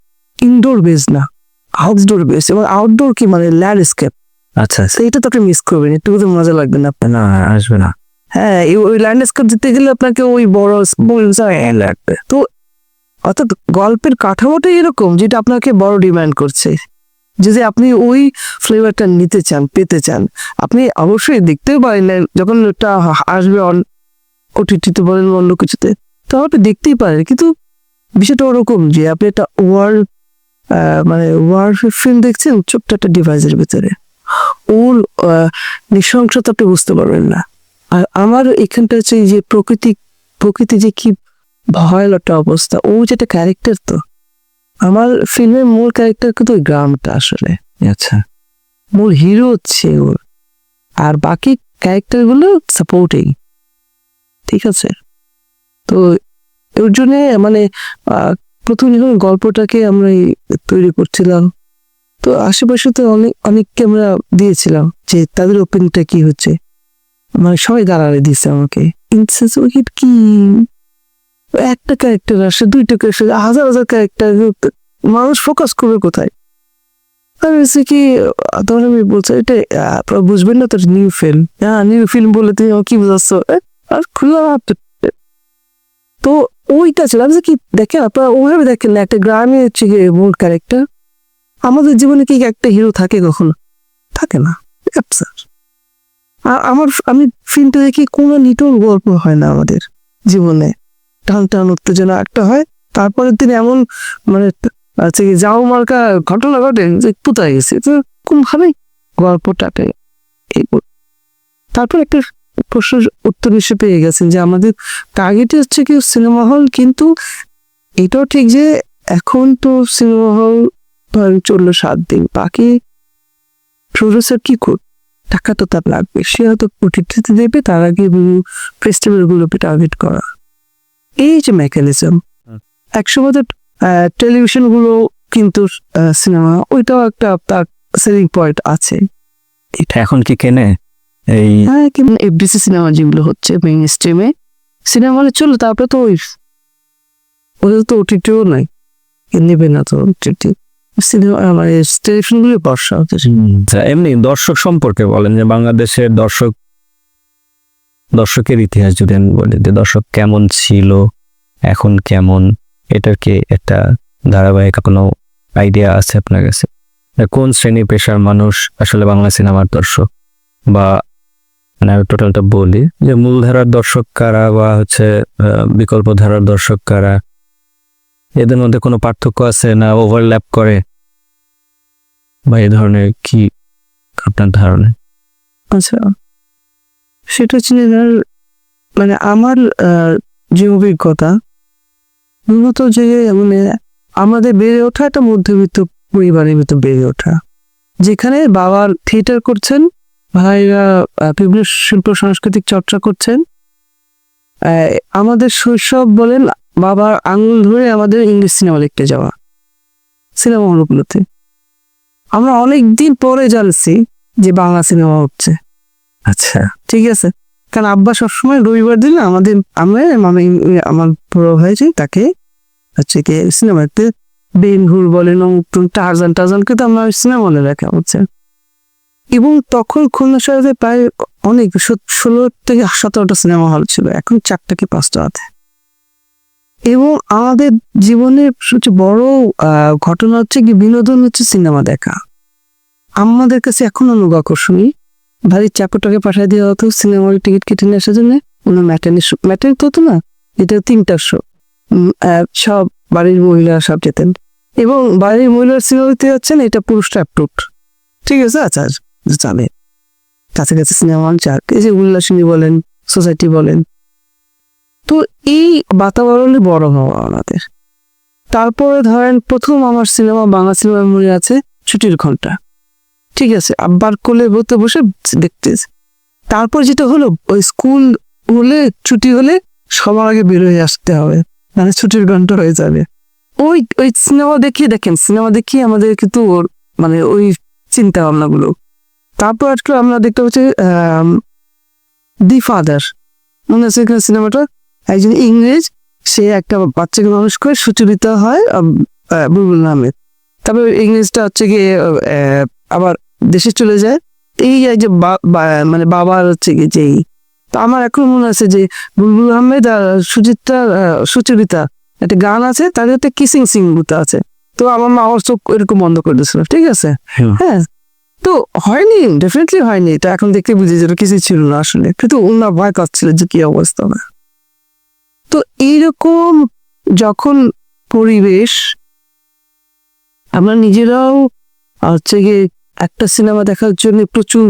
ইনডোর বেস না, আউটডোর বেস, এবং আউটডোর কি মানে ল্যান্ডস্কেপ। আচ্ছা এইটা তো আপনি মিস করবেন, একটু তো মজা লাগবে না আপনার? না আসবে না। হ্যাঁ, ওই ল্যান্ডস্কেপ দিতে গেলে আপনাকে ওই বড় লাগবে। তো অর্থাৎ গল্পের কাঠামোটাই এরকম যেটা আপনাকে বড় ডিমান্ড করছে, যদি আপনি ওই ফ্লেভারটা নিতে চান, পেতে চান, আপনি অবশ্যই দেখতেও পারেন যখন ওটা আসবে ওটিটিতে বলেন অন্য কিছুতে, তো আপনি দেখতেই পারেন, কিন্তু বিষয়টা ওরকম যে আপনি একটা মানে ফিল্ম দেখছেন ছোট্ট একটা ডিভাইসের ভিতরে, ওর নৃশংসতা আপনি বুঝতে পারবেন না। আর আমার এখানটা হচ্ছে যে প্রকৃতি যে কি ভয়াল একটা অবস্থা, ও যেটা ক্যারেক্টার, তো আমার ফিল্মের মূল ক্যারেক্টার কিন্তু ওই গ্রামটা আসলে, আচ্ছা মূল হিরো হচ্ছে ওর, আর বাকি ক্যারেক্টার গুলো সাপোর্টিং, ঠিক আছে। তো ওর জন্য মানে প্রথম যখন গল্পটাকে আমরা তৈরি করছিলাম, তো আশেপাশে তো অনেককে আমরা দিয়েছিলাম যে তাদের ওপেনটা কি হচ্ছে, মানে সবাই দাঁড়ালে দিচ্ছে আমাকে, কি একটা ক্যারেক্টার আসে, 2টা ক্যারেক্টার, হাজার ক্যারেক্টার, মানুষ ফোকাস করবে কোথায়? কি তখন আমি বলছি এটা আপনারা বুঝবেন না, তোর নিউ ফিল্ম, হ্যাঁ নিউ ফিল্ম বলে তুমি কি বোঝাচ্ছ, আর খুলে। তো ওইটা ছিল আমি কি দেখেন, আপনারা ওইভাবে দেখেন না, একটা গ্রামে হচ্ছে গিয়ে মূল ক্যারেক্টার। আমাদের জীবনে কি একটা হিরো থাকে? কখনো থাকে না। আর আমি ফিল্মটা দেখি কোনো নিটল গল্প হয় না আমাদের জীবনে, টান উত্তেজনা একটা হয়, তারপরে তিনি এমন মানে যাও মার্কা ঘটনা ঘটে যে পুতায় গেছে, তো কোন ভাবে গল্পটাকে তারপর একটা প্রশ্ন উত্তর হিসেবে পেয়ে গেছেন যে আমাদের টার্গেটই হচ্ছে কি সিনেমা হল, কিন্তু এটাও ঠিক যে এখন তো সিনেমা হল চললো 7 দিন, বাকি প্রডিউসার কি করবে, টাকা তো তার লাগবে, সে হয়তো ওটিটিতে দেবে, তার আগে ফেস্টিভ্যাল গুলোকে টার্গেট করা, এই যে মেকানিজম। একসময় তো টেলিভিশন গুলো কিন্তু সিনেমা ওইটাও একটা তার সেলিং পয়েন্ট আছে। এটা এখন কি কেনে এই হ্যাঁ, কিন্তু এফডিসি সিনেমা যেগুলো হচ্ছে মেইন স্ট্রিমে সিনেমা হলে চলো, তারপরে তো ওদের তো ওটিটিও নাই, নেবে না তো ওটিটি সিনেমা, মানে টেলিভিশনগুলো বর্ষা হচ্ছে। এমনি দর্শক সম্পর্কে বলেন যে বাংলাদেশের দর্শকের ইতিহাস যদি আমি বলি যে দর্শক কেমন ছিল, এখন কেমন, এটার কি একটা ধারাবাহিক কোনো আইডিয়া আছে আপনার কাছে? কোন শ্রেণী পেশার মানুষ আসলে বাংলা সিনেমার দর্শক, বা মানে আমি টোটালটা বলি যে মূলধারার দর্শক কারা বা হচ্ছে বিকল্প ধারার দর্শক কারা, এদের মধ্যে কোনো পার্থক্য আছে না ওভারল্যাপ করে, বা এই ধরনের কি আপনার ধারণা? আচ্ছা, সেটা সিনেমার মানে আমার যে অভিজ্ঞতা মূলত যে মানে আমাদের বেড়ে ওঠা একটা মধ্যবিত্ত পরিবারের ভিতর বেড়ে ওঠা, যেখানে বাবার থিয়েটার করছেন, ভাইরা বিভিন্ন শিল্প সাংস্কৃতিক চর্চা করছেন। আমাদের শৈশব বলেন বাবার আঙুল ধরে আমাদের ইংলিশ সিনেমা দেখতে যাওয়া, সিনেমা হলগুলোতে। আমরা অনেক দিন পরে জানছি যে বাংলা সিনেমা হচ্ছে। আচ্ছা, ঠিক আছে, কারণ আব্বা সবসময় রবিবার দিন আমার বড় ভাই যে তাকে হচ্ছে কি সিনেমাতে বেনহুর বলেন, টারজান কিন্তু আমার সিনেমা হলে দেখা হচ্ছে। এবং তখন খুলনা শহরে প্রায় অনেক 16 থেকে 17টা সিনেমা হল ছিল, এখন 4টা কি 5টা আছে। এবং আমাদের জীবনের সবচেয়ে বড় ঘটনা হচ্ছে কি বিনোদন হচ্ছে সিনেমা দেখা। আমাদের কাছে এখন অনুগ আকর্ষণী ভারী চাকরটাকে পাঠিয়ে দেওয়া হতো সিনেমার টিকিট কেটে নিয়ে আসার জন্য। কোনো ম্যাটার্নি তো হতো না, এটা 3টার শো, সব বাড়ির মহিলারা সব যেতেন। এবং বাড়ির মহিলার সিনেমা দিতে যাচ্ছেন, এটা পুরুষটা অ্যাপ্রুভ, ঠিক আছে। আচ্ছা, জানে কাছাকাছি সিনেমা হল চার, এই যে উল্লাসিনী বলেন, সোসাইটি বলেন। তো এই বাতাবরণে বড় হওয়া আমাদের। তারপরে ধরেন প্রথম আমার সিনেমা, বাংলা সিনেমা মনে আছে ছুটির ঘন্টা, ঠিক আছে, আব্বার কোলে বসে দেখতেছে। তারপর যেটা হলো, ওই স্কুল হলে ছুটি হলে সবার আগে বের হয়ে আসতে হবে, মানে ছুটির ঘন্টা হয়ে যাবে। ওই সিনেমা দেখিয়ে আমাদের কিন্তু মানে ওই চিন্তা ভাবনা গুলো। তারপর একটু আমরা দেখতে পাচ্ছি দি ফাদার, মনে আছে এখানে সিনেমাটা, একজন ইংরেজ, সে একটা বাচ্চাকে মানুষ করে সুচরিতা হয় বুলবুল আহমেদ। তারপর ইংরেজটা হচ্ছে গিয়ে আবার দেশে চলে যায়। এই যে মানে বাবার হচ্ছে গিয়ে যেই, তো আমার এখন মনে আছে যে বুলবুল আহমেদ আর সুচরিতা একটা গান আছে, তাদের একটা কিসিং সিং আছে। তো আমার মা আমার চোখ এরকম বন্ধ করে দিয়েছিল, ঠিক আছে। হ্যাঁ, তো হয়নি, ডেফিনেটলি হয়নি, এটা এখন দেখতে বুঝি যে কিছু ছিল না আসলে, কিন্তু ওনার ভয় কাটছিল যে কি অবস্থা না। তো এইরকম যখন পরিবেশ, আমরা নিজেরাও হচ্ছে গিয়ে একটা সিনেমা দেখার জন্য প্রচুর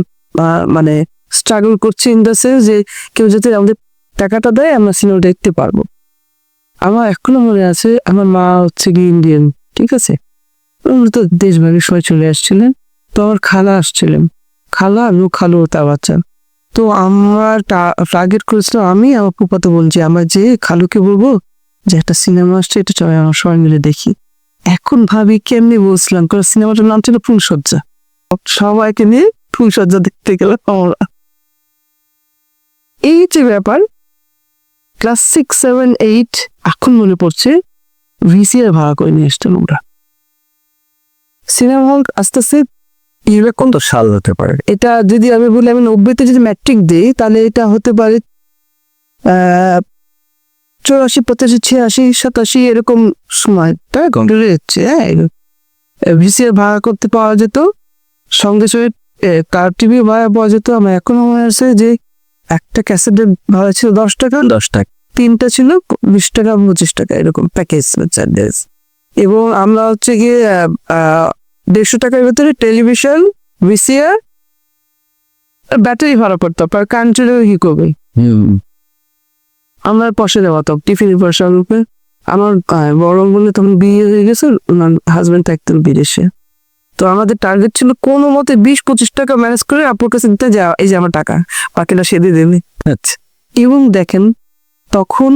মানে স্ট্রাগল করছি, ইন দ্য সেন্স যে কেউ যাতে আমাদের টাকাটা দেয় আমরা সিনেমা দেখতে পারবো। আমার এখনো মনে আছে, আমার মা হচ্ছে গিয়ে ইন্ডিয়ান, ঠিক আছে, উনি তো দেশভাগের সময় চলে আসছিলেন। তো আমার খালা আসছিলেন, খালু তার বাচ্চা। তো আমার টার্গেট করেছিল আমি আমার ফুফাতো বোন, যে আমার যে খালুকে বলবো যে একটা সিনেমা আসছে, এটা চলে আমার সবাই মিলে দেখি। এখন ভাবি কেমনি বলছিলাম, কারণ সিনেমাটার নাম ছিল ফুলসজ্জা, সবাইকে নিয়ে ফুলসজ্জা দেখতে গেলাম আমরা। এই যে ব্যাপার, ক্লাস 6, 7, 8 এখন মনে পড়ছে, ভিসিআর ভাড়া করে নিয়ে এসছেন ওরা। সিনেমা হল আস্তে আস্তে কত সাল হতে পারে? এটা যদি আমি বলি আমি 90-তে যদি ম্যাট্রিক দিই, তাহলে এটা হতে পারে 84, 85, 86, 87 এরকম সময়টা হচ্ছে। হ্যাঁ, ভিসিআর ভাড়া করতে পাওয়া যেত, সঙ্গে সঙ্গে কার টিভি ভাড়া পাওয়া যেত। আমার এখনো মনে আছে যে একটা ক্যাসেটের ভাড়া ছিল 10 টাকা, 3টা ছিল 20 টাকা, 25 টাকা এরকম প্যাকেজ চার্জেস। এবং আমরা হচ্ছে গিয়ে 150 টাকার ভেতরে টেলিভিশন, ভিসিআর, ব্যাটারি ভাড়া পড়তাম, আর কান্ট্রিও কি করবে, আমার পয়সা দেওয়া তো টিফিনের পয়সার রূপে। আমার বড় বলে তখন বিয়ে হয়ে গেছে, ওনার হাজবেন্ড থাকতেন বিদেশে। তো আমাদের টার্গেট ছিল কোনো মতে 20-25 টাকা ম্যানেজ করে আপুর কাছে দিতে যাওয়া, এই যে আমার টাকা, বাকিটা সে দিয়ে দেবে। আচ্ছা, এবং দেখেন তখন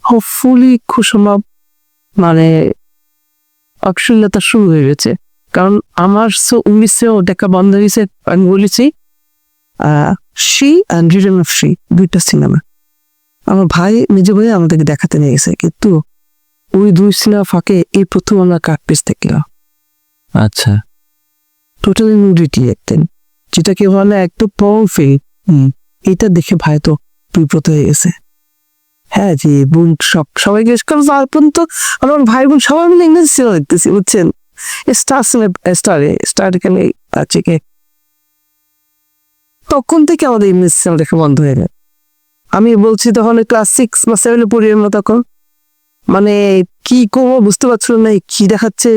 হোপফুলি খুশমাব মানে অশ্লীলতা শুরু হয়ে গেছে। কারণ আমার 1900 দেখা বন্ধ হয়েছে, আমি বলেছি she and written of she, দুইটা সিনেমা আমার ভাই নিজে বলে আমাদেরকে দেখাতে নিয়ে গেছে, কিন্তু ওই 2 সিনেমা ফাঁকে এই প্রথম আমরা কাট পিস দেখলাম। আচ্ছা, টোটালি নিউডিটি একদিন, যেটাকে বলে একটু পর্ন ফিল্ম। এটা দেখে ভাই তো বিব্রত হয়ে গেছে। হ্যাঁ জি, বোন সবাই জিজ্ঞেস করে, তার পর্যন্ত আমার ভাই বোন সবাই মিলে ইংরেজি সিনেমা দেখতেছি, বুঝছেন? স্টার এখানে আছে কে, তখন থেকে আমাদের ইংরেজি সিনেমা দেখা বন্ধ হয়ে যায়। আমি বলছি তখন ক্লাস 6 বা 7 পড়ি আমরা তখন, মানে কি করবো বুঝতে পারছিল না, কি দেখাচ্ছে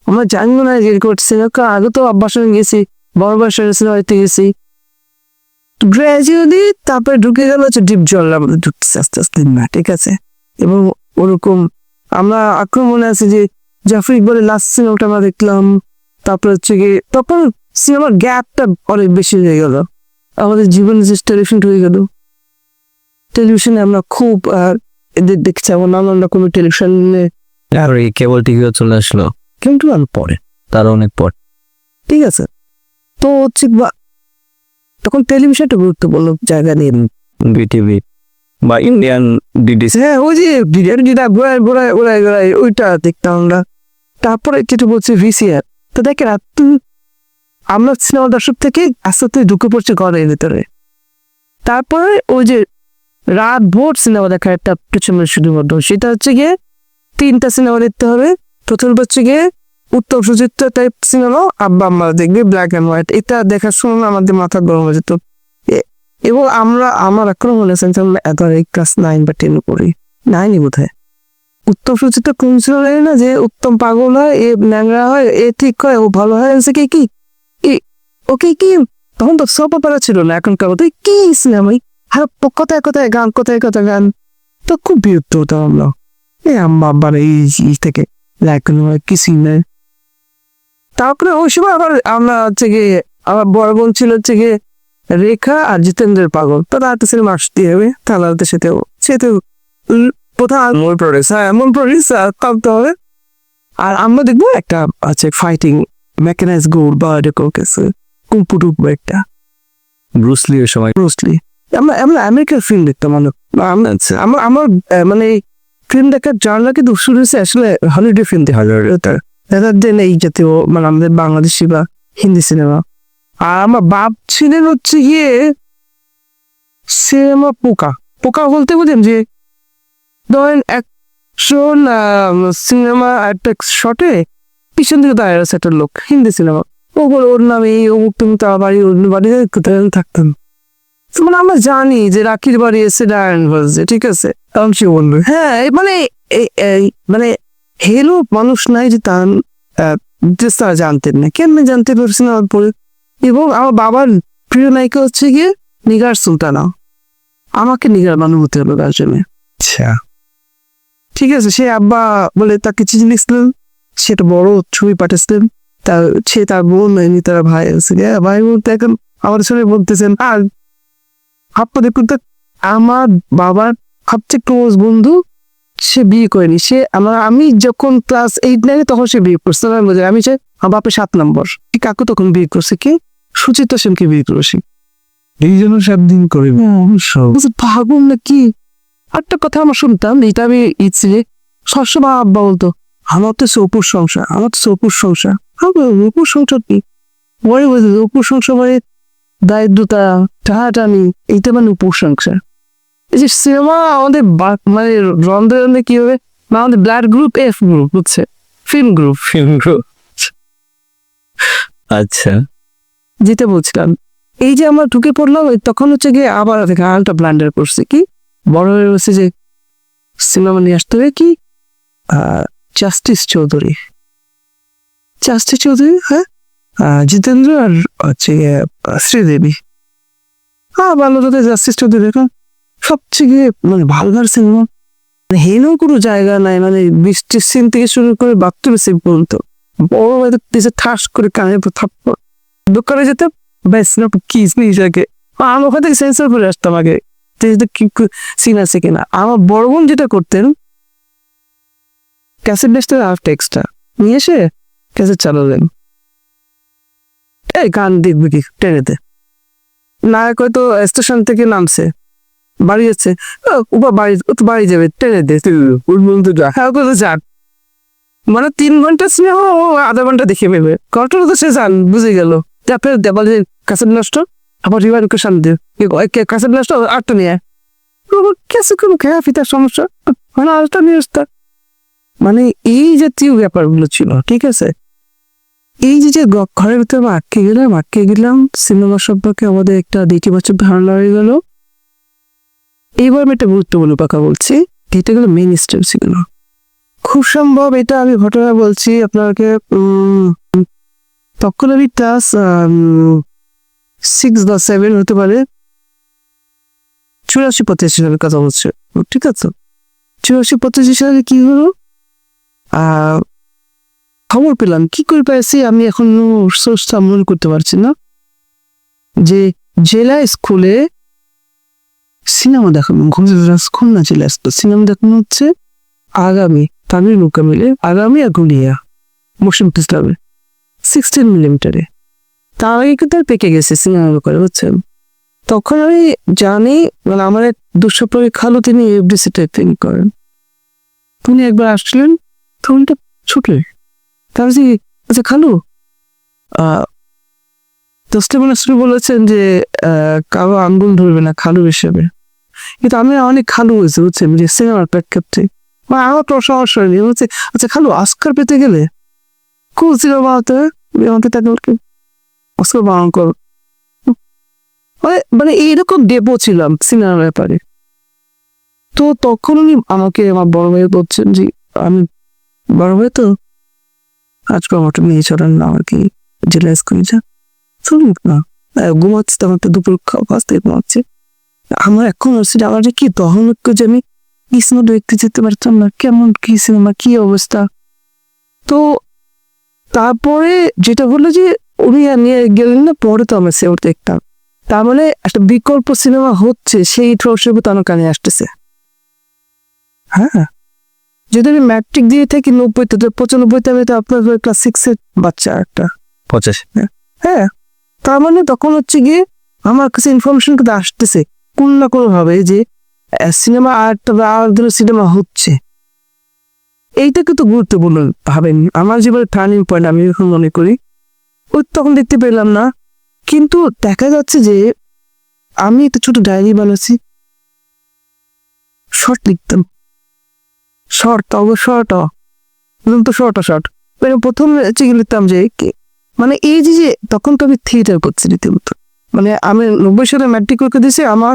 আমরা জানি না যে করছে। আগে তো অভ্যাস হয়ে গেছি, বড় বয়সের সিনেমা দেখতে গেছি, গ্রাজুয়ালি তারপরে ঢুকে গেল হচ্ছে ডিপ জল, আমাদের ঢুকতেছে আস্তে আস্তে না, ঠিক আছে। এবং ওরকম আমরা আক্রমণে আছি যে জাফর ইকবালের লাস্ট সিনেমাটা আমরা দেখলাম, তারপরে হচ্ছে গিয়ে তখন সিনেমার গ্যাপটা অনেক বেশি হয়ে গেল, আমাদের জীবনে যে টেলিভিশন হয়ে গেল। টেলিভিশনে আমরা খুব এদের দেখছি, এমন নানান রকমের টেলিভিশনে, আর এই কেবল টিভিও চলে আসলো কিন্তু আমি পরে, তার অনেক পর। ঠিক আছে। তো হচ্ছে তখন টেলিভিশনটা গুরুত্বপূর্ণ জায়গা নিয়ে, বিটিভি বা ইন্ডিয়ান ডিডিসি। হ্যাঁ ওই যে যেটা ঘোরায় ঘোরায় ঘোরায় ঘোরায় ওইটা দেখতাম আমরা। তারপরে যেটা বলছে ভিসিআর, তো দেখেন আমরা সিনেমা দর্শক থেকে আস্তে আস্তে ঢুকে পড়ছে ঘরের ভিতরে। তারপরে ওই যে রাত ভোর সিনেমা দেখা একটা পেছনের শুধুমাত্র, সেটা হচ্ছে গিয়ে 3টা সিনেমা দেখতে হবে। প্রথম হচ্ছে গিয়ে উত্তম সুচিত্র টাইপ সিনেমা, আব্বা আম্মা দেখবে ব্ল্যাক অ্যান্ড হোয়াইট, এটা দেখার সময় আমাদের মাথা গরম হয়ে যেত। এবং আমার এখনো মনে আছে ক্লাস 9 বা 10 পড়ি, 9ই বোধ হয়। উত্তম সুচিত্র কোন ছিল জানি না, যে উত্তম পাগল হয়, এ ন্যাংরা হয়, এ ঠিক হয়, ও ভালো হয়, কি ওকে কি, তখন তো সব ব্যাপার ছিল না, এখনকার মতো কি সিনেমাই, হ্যাঁ কোথায় কোথায় গান, কোথায় কোথায় গান, তো খুব বিরক্ত হতাম আমরা। এই আম্মা আব্বার এই থেকে কিছুই নেই। তারপরে ওই সময় আবার আমরা হচ্ছে গিয়ে, আমার বড় বোন ছিল হচ্ছে গিয়ে রেখা আর জিতেন্দ্রের পাগল, তো রাতে সিনেমা আসতে হবে, তাহলে সেতেও কোথাও মূল প্রডিউসার, এমন প্রডিউসার কাঁপতে হবে। আর আমরা দেখবো একটা আছে ফাইটিং মেকানাইজ গোল বা এরকম কিছু কুম্পু একটা ব্রুসলি ওই সময়। ব্রুসলি, আমরা আমেরিকার ফিল্ম দেখতাম। আচ্ছা, আমার মানে ফিল্ম দেখার জানলা কিন্তু শুরু হয়েছে আসলে হলিউড ফিল্ম দেখা দেন এই জাতীয়, মানে আমাদের বাংলাদেশি বা হিন্দি সিনেমা। আর আমার বাপ ছিলেন হচ্ছে গিয়ে সিনেমা পোকা বলতে বুঝেন যে ধরেন একজন সিনেমা একটা শটে পিছন থেকে দাঁড়িয়ে আছে একটা লোক, হিন্দি সিনেমা, ও বলে ওর নামে এই অমুক তুমি তার বাড়ি, ওর বাড়ি কোথায় থাকতাম। মানে আমরা জানি যে রাখির বাড়ি এসে ডায়নভার্সে, ঠিক আছে, তখন সে বলবে হ্যাঁ মানে হেলো মানুষ নাই যে তারা জানতেন না, কেমনে জানতে পারছেন আমার পরে। এবং আমার বাবার প্রিয় নায়িকা হচ্ছে গিয়ে নিগার সুলতানা, আমাকে নিগার মানুষ হতে হবে তার জন্য। আচ্ছা, ঠিক আছে, সে আব্বা বলে তাকে চিঠি লিখছিলেন, সেটা বড় ছবি পাঠাচ্ছিলেন, তার বোন হয়নি, তারা ভাই আছে, ভাই বলতে এখন আমাদের সঙ্গে বলতেছেন। আর আব্বা দেখুন তো, আমার বাবার সবচেয়ে ক্লোজ বন্ধু, সে বিয়ে করেনি, আমি যখন ক্লাস 8-9 তখন সে বিয়ে করছে, আমি চাই আমার বাপের 7 নম্বর, কাকু তখন বিয়ে করছে কি সুচিত্রা সেনকে বিয়ে করেছি, এই জন্য 7 দিন করে ভাগুন না কি। একটা কথা আমরা শুনতাম, এটা আমি ইচ্ছে সবসময় আব্বা বলতো, আমার তো অপুর সংসার, অপুর সংসার কি অপুর সংসার মানে দারিদ্রতা টানাটানি, এইটা মানে অপুর সংসার। এই যে সিনেমা আমাদের মানে রন্ধে কি হবে, আমাদের ব্লাড গ্রুপ F গ্রুপ, বুঝছে, ফিল্ম গ্রুপ। আচ্ছা, যেটা বলছিলাম, এই যে আমরা ঢুকে পড়লাম, তখন হচ্ছে গিয়ে আবার আলটা ব্লান্ডার করছে, কি বড় হয়ে গেছে যে সিনেমা নিয়ে আসতে হবে কি জাস্টিস চৌধুরী, হ্যাঁ জিতেন্দ্র আর হচ্ছে শ্রীদেবী, ভালো জাস্টিস চৌধুরী এখন সবচেয়ে গিয়ে মানে ভালগার সিনেমা, হেন কোনো জায়গা নাই, মানে বৃষ্টির সিন থেকে শুরু করে বাথরুমের সিন পর্যন্ত বড় ঠাস করে কানে থাপ্পড়, দোকানে যেতে ব্যাস কি আগে আমি ওখান থেকে সেন্সর করে আসতাম আগে কি সিন আছে কিনা। আমার বড় বোন যেটা করতেন, ক্যাসেট বেসটা আফটার এক্সট্রা নিয়ে এসে ক্যাসেট চালালেন, এই গান দেখবে কি ট্রেনেতে, নায়ক হয়তো স্টেশন থেকে নামছে, বাড়ি যাচ্ছে, ও তো বাড়ি যাবে ট্রেনে দে, ওর বন্ধু হ্যাঁ কোথাও যান, মানে 3 ঘন্টা সিনেমা ও আধা ঘন্টা দেখে নেবে, ঘটনা তো সে যান বুঝে গেল। তারপরে দেবালে কাসেট নষ্ট, আবার রিভার লোকেশন দিয়ে কাসেট নষ্ট, আটটা নিয়ে কেসে কোনো খেয়া ফিতার সমস্যা, মানে আটটা নিয়ে আসতাম। মানে এই জাতীয় ব্যাপারগুলো ছিল, ঠিক আছে। এই যে ঘরের ভিতরে আমি আটকে গেলাম সিনেমা সম্পর্কে আমাদের একটা নেতিবাচক ধারণা হয়ে গেল। এইবার আমি একটা গুরুত্বপূর্ণ কথা বলছি, এটা গেল মেইন স্ট্রিম সিনেমা। খুব সম্ভব এটা আমি ঘটনা বলছি আপনাকে, তখন আমি ক্লাস 6 বা 7 হতে পারে, 84-85 সালের কথা বলছে, ঠিক আছে। 84-85 সালে কি হলো, খবর পেলাম, কি করে পেয়েছি আমি এখন সোর্সটা মনে করতে পারছি না, যে জেলা স্কুলে সিনেমা দেখানো, খুলনা জেলা স্কুল সিনেমা দেখানো হচ্ছে আগামী তামিল মোকাবিলে, আগামী আগুলিয়া মৌসুম ইসলামে 16mm। তার আগে কিন্তু আর পেকে গেছে সিনেমা করে, বুঝছেন। তখন আমি জানি, মানে আমার এক দুঃস্বপ্ন খালু, তিনি এফডিসি টাইপিং করেন, তিনি একবার আসছিলেন, তখন ছুটে তারপর আচ্ছা খালু, দোস্তে বলেছেন যে কারো আঙ্গুল ধরবে না খালু হিসেবে, কিন্তু আমি অনেক খালু হয়েছে বুঝছেন, যে সিনেমার প্রেক্ষাপটে, মানে আমার তো সমস্যা হয়নি, বলছে আচ্ছা খালু অস্কার পেতে গেলে কোন সিনেমা হতে আমাকে তাকে অস্কার বারণ করো, মানে এইরকম ডেপো ছিলাম সিনেমার ব্যাপারে। তো তখন উনি আমাকে আমার বড় ভাই বলছেন যে আমি বড় ভাই তো আজকে আমার মেয়ে চড়ান না, আর কি জেলা স্কুলে যা শুনুক না, ঘুমাচ্ছে, তখন তো দুপুর খাওয়া থেকে ঘুমাচ্ছে। আমার এখন হচ্ছে আমার যে কি তখন যে আমি স্নো দেখতে যেতে পারতাম না, কেমন কি সিনেমা কি অবস্থা। তো তারপরে যেটা বললো যে উনি নিয়ে গেলেন না, পরে তো আমরা সেও দেখতাম, তার মানে একটা বিকল্প সিনেমা হচ্ছে, সেই ট্রসের তানো কানে আসতেছে। হ্যাঁ, যদি আমি ম্যাট্রিক দিয়ে থাকি 90-তে, 95-তে আমি তো আপনার ক্লাস 6-এর বাচ্চা একটা 85। হ্যাঁ, তার মানে তখন হচ্ছে গিয়ে আমার কাছে ইনফরমেশন কিন্তু আসতেছে কোন না কোনো ভাবে যে সিনেমা আর সিনেমা হচ্ছে। এইটা কিন্তু গুরুত্বপূর্ণ ভাবেন আমার জীবনের টার্নিং পয়েন্ট আমি এখন মনে করি। ওই তখন দেখতে পেলাম না, কিন্তু দেখা যাচ্ছে যে আমি একটা ছোট ডায়েরি বানাচ্ছি, শর্ট লিখতাম, শর্ট প্রথম লিখতাম যে মানে এই যে তখন তো আমি থিয়েটার করছি রীতিমতো, মানে আমি 90 সালে ম্যাট্রিক পরীক্ষা দিয়েছি, আমার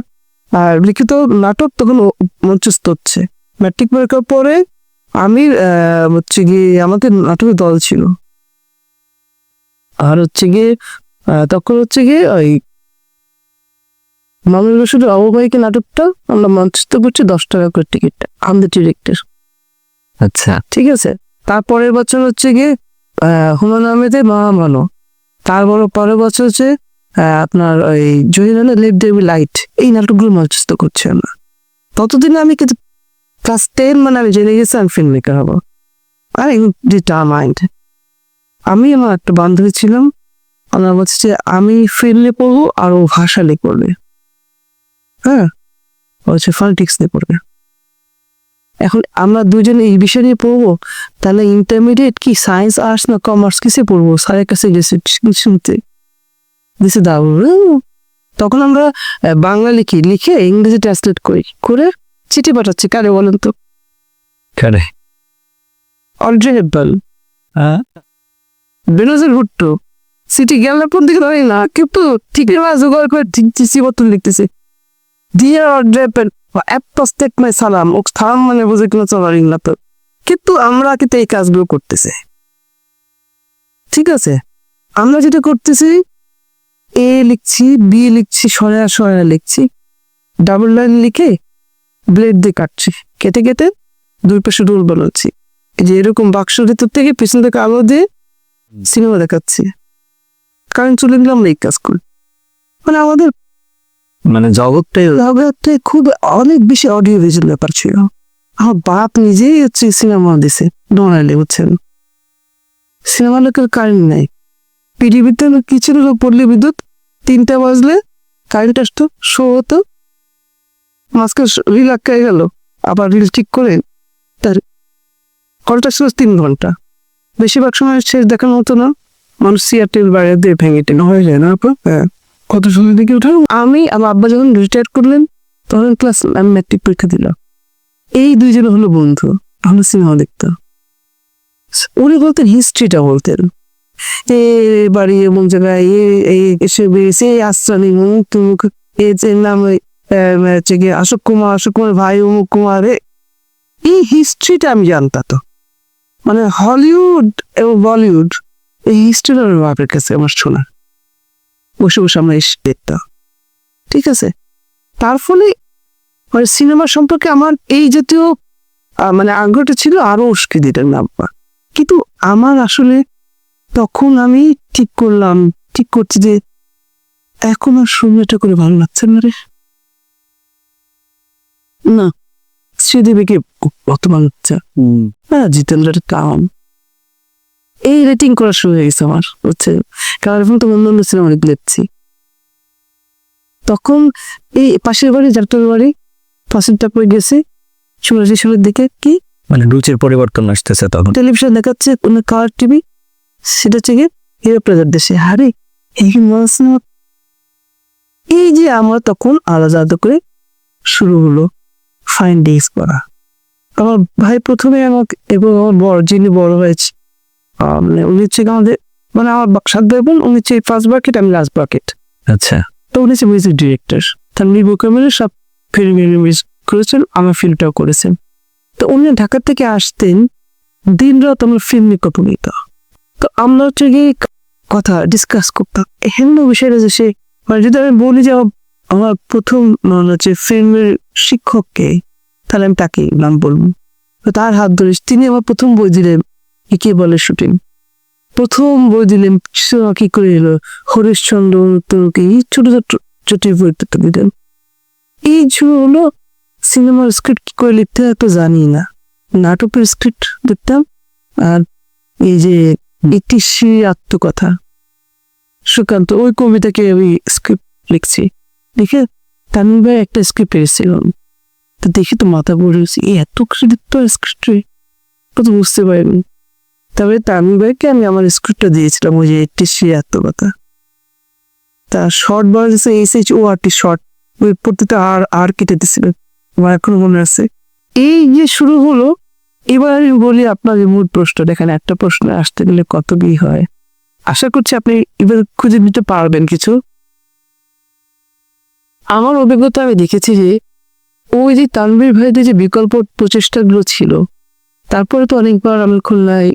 লিখিত নাটক তখন মঞ্চস্থ হচ্ছে। ম্যাট্রিক পরীক্ষার পরে আমি হচ্ছে গিয়ে আমাদের নাটকের দল ছিল, আর হচ্ছে গিয়ে তখন হচ্ছে গিয়ে ওই মামুন রশিদের অববাহিকা নাটকটা আমরা মঞ্চস্থ করছি, 10 টাকা করে টিকিটটা, আমাদের ডিরেক্টর। আচ্ছা, ঠিক আছে। তারপরের বছর হচ্ছে গিয়ে হুমায়ুন আহমেদের মহামানব, তারপর পরের বছর হচ্ছে আপনার ওই জহিরানের লেফট ডেভি লাইট, এই নাটকগুলো মঞ্চস্থ করছি আমরা। ততদিনে আমি কিন্তু ক্লাস 10, মানে আমি জেনে গেছি আমি ফিল্ম মেকার হবো। আর ডিটারমাইন্ড। আমি আমার একটা বান্ধবী ছিলাম, আমার বলছে যে আমি ফিল্ম নিয়ে পড়বো আর ও ভাষা নিয়ে পড়বে, হ্যাঁ হচ্ছে পলিটিক্স নিয়ে পড়বে। এখন আমরা দুজনে এই বিষয় নিয়ে পড়বো, তাহলে ইন্টারমিডিয়েট কি সায়েন্স আর্টস না কমার্স কিসে পড়বো, স্যারের কাছে গেছি শুনতে দিছে দাও। তখন আমরা বাংলা লিখে ইংরেজি ট্রান্সলেট করে চিঠি পাঠাচ্ছি, কারে বলেন তো? কারে? অড্রে হেপবার্ন, বেনজির ভুট্টো। চিঠি গেলার পর দিকে ধরি না, কিন্তু ঠিক জোগাড় করে চিঠি পত্র লিখতেছে, ডিয়ার অড্রে হেপবার্ন, প্রত্যেক মাই সালাম, ও সালাম মানে বুঝে কিনা চলার না তো, কিন্তু আমরা কিন্তু এই কাজগুলো করতেছে। ঠিক আছে, আমরা যেটা করতেছি এ লিখছি, বি লিখছি, সরা লিখছি, ডাবল লাইন লিখে ব্লেড দিয়ে কাটছি, কেটে দুই পাশে রোল বানাচ্ছি, যে এরকম বাক্সের ভিতর থেকে পিছন থেকে আলো দিয়ে সিনেমা দেখাচ্ছি। কারণ চলে গেলাম আমরা এই কাজ করি, মানে আমাদের জগৎটাই খুব অনেক বেশি অডিও ভিজুয়াল ব্যাপার ছিল। আমার বাপ নিজেই হচ্ছে সিনেমা দিছে ডোনাল্ডে, বুঝছেন। সিনেমা লোকের কারেন্ট নাই, পৃথিবীতে কি ছিল, পড়লে বিদ্যুৎ 3টা বাজলে কারেন্ট আসতো, শো হতো, মাঝখানে রিল আটকায় গেল, আবার রিল ঠিক করে তার কলটা ছিল 3 ঘন্টা, বেশিরভাগ সময় শেষ দেখানো হতো না, মানুষ চেয়ার টেবিল বাইরে দিয়ে ভেঙে টেনে হয়ে যায় না আপা? হ্যাঁ, কত সময় দিকে উঠে আমি আমার আব্বা যখন রিটায়ার করলেন তখন ক্লাস আমি ম্যাট্রিক পরীক্ষা দিলাম, এই 2 জন হলো বন্ধু, হলো সিনেমা দেখতো। উনি বলতেন, হিস্ট্রিটা বলতেন, এ বাড়ি এমন জায়গায় এসে বেরিয়েছে, আশ্রানি মুখ তুমুক, এর নাম হচ্ছে গিয়ে অশোক কুমার ভাই অমুক কুমার, এই হিস্ট্রিটা আমি জানতাম। তো মানে হলিউড এবং বলিউড এই হিস্ট্রিটা আমার বাপের কাছে আমার শোনা, বসে বসে আমরা দেখতাম, ঠিক আছে। তার ফলে মানে সিনেমা সম্পর্কে আমার এই জাতীয় মানে আগ্রহটা ছিল আরো উস্কিদিটার নাম, কিন্তু আমার আসলে তখন আমি ঠিক করছি যে এখন আর সময়টা করে ভালো লাগছে না রে, না শ্রীদেবীকে কত ভালো লাগছে, হ্যাঁ জিতেন্দ্রের কাম, এই রেটিং করা শুরু হয়ে গেছে আমার, হচ্ছে কারণ এখন তো অন্য সিনেমা দেখছি। তখন এই পাশের বাড়ি যাত্রার বাড়ি ফাঁসিটা পড়ে গেছে 84 সালের দিকে, কি মানে রুচির পরিবর্তন আসতেছে তখন। টেলিভিশন দেখাচ্ছে কোনো কালার টিভি, সেটা থেকে হিরো প্লেজার দেশে, হারে এই সিনেমা, এই যে আমার তখন আলাদা আলাদা করে শুরু হলো ফাইন ডেজ করা। আমার ভাই প্রথমে আমাকে এবং আমার বড় যিনি বড় হয়েছে মানে উনি হচ্ছে আমাদের মানে আমার 7 ভাই বোন, উনি হচ্ছে ফার্স্ট ব্র্যাকেট, আমি লাস্ট ব্র্যাকেট। আচ্ছা, তো উনি হচ্ছে মিউজিক ডিরেক্টর, তানভীর বুকামেলের সব ফিল্ম করেছেন, আমার ফিল্মটাও করেছেন। তো উনি ঢাকা থেকে আসতেন, দিন রাত আমরা ফিল্ম নিয়ে কথা বলতাম, তো আমরা হচ্ছে গিয়ে কথা ডিসকাস করতাম এহেন বিষয়টা, যে সে মানে যদি আমি বলি যে আমার প্রথম হচ্ছে ফিল্মের শিক্ষককে, তাহলে আমি তাকে নাম বলবো, তার হাত ধরে তিনি আমার প্রথম বই দিলেন কে বলে শুটিং, প্রথম বই দিলেন কি করে এলো হরিশচন্দ্র তোকে, এই ছোট ছোট ছোট বই দিলেন। এই যে হলো সিনেমার স্ক্রিপ্ট কি করে লিখতে হয় তো জানি না, নাটকের স্ক্রিপ্ট দেখতাম, আর এই যে একটি আত্মকথা সুকান্ত ওই কবিতাকে আমি স্ক্রিপ্ট লিখছি, দেখে তানভীর ভাই একটা স্ক্রিপ্ট এসেছিলাম, তো দেখি তো মাথা পড়ে এত ক্রেডিট তো স্ক্রিপ্টে, কত বুঝতে পারিনি। তবে তানভীর ভাইকে আমি আমার স্ক্রিপ্টটা দিয়েছিলাম, ওই যে একটি আত্মকথা, তা শর্ট বাজেছে SHORT শর্ট, ওই পড়তে আর কেটে দিয়েছিলেন, আমার এখনো মনে আছে। এই যে শুরু হলো, এবার আমি বলি আপনার মূল প্রশ্ন, দেখেন একটা প্রশ্ন আসতে গেলে কত কি হয়, আশা করছি আপনি এবার খুঁজে নিতে পারবেন কিছু। আমার অভিজ্ঞতা আমি দেখেছি যে ওই যে তানভীর ভাইদের যে বিকল্প প্রচেষ্টাগুলো ছিল, তারপরে তো অনেকবার আমি খুলনায়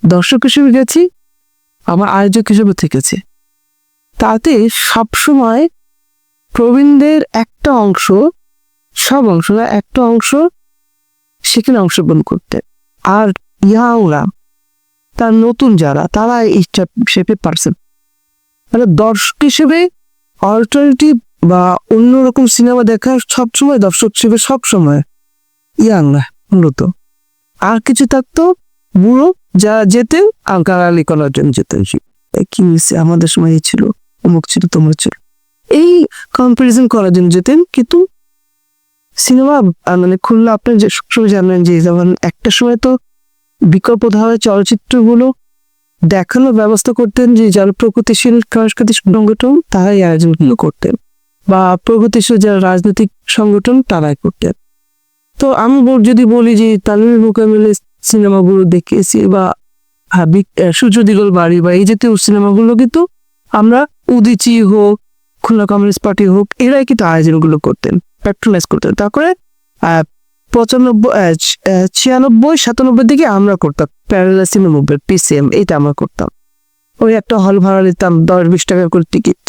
দর্শক হিসেবে গেছি, আমার আয়োজক হিসেবে থেকেছে, তাতে সবসময় প্রবীণদের একটা অংশ, সব অংশ না একটা অংশ সেখানে অংশগ্রহণ করতে, আর ইয়াংরা তার নতুন যারা তারা এইটা শেপে পারছেন, মানে দর্শক হিসেবে অল্টারনেটিভ বা অন্যরকম সিনেমা দেখার সবসময় দর্শক হিসেবে সবসময় ইয়াংরা মূলত, আর কিছু থাকতো বুড়ো যারা যেতেন গালালি করার জন্য যেতেন, কি হয়েছে আমাদের সময় এই ছিল, অমুক ছিল তমুক ছিল, এই কম্পারিজন করার জন্য যেতেন। কিন্তু সিনেমা মানে খুলনা আপনি যে সবসময় জানেন যে যেমন একটা সময় তো বিকল্প ধারায় চলচ্চিত্রগুলো দেখানোর ব্যবস্থা করতেন যে যারা প্রগতিশীল সাংস্কৃতিক সংগঠন তারাই আয়োজনগুলো করতেন, বা প্রগতিশীল যারা রাজনৈতিক সংগঠন তারাই করতেন। তো আমি যদি বলি যে তানভীর বুকামেলের সিনেমাগুলো দেখেছি, বা সূর্য দিগল বাড়ি বা এই জাতীয় সিনেমাগুলো কিন্তু আমরা উদিচি হোক, খুলনা কমিউনিস্ট পার্টি হোক, এরাই কিন্তু আয়োজনগুলো করতেন, প্যাট্রোনাইজ করতেন। তারপরে 96 দিকে আমরা করতাম প্যারালাল সিনেমা মুভমেন্ট PCM, এটা আমরা করতাম, ওই একটা হল ভাড়া নিতাম 10-20 টাকা করে টিকিট,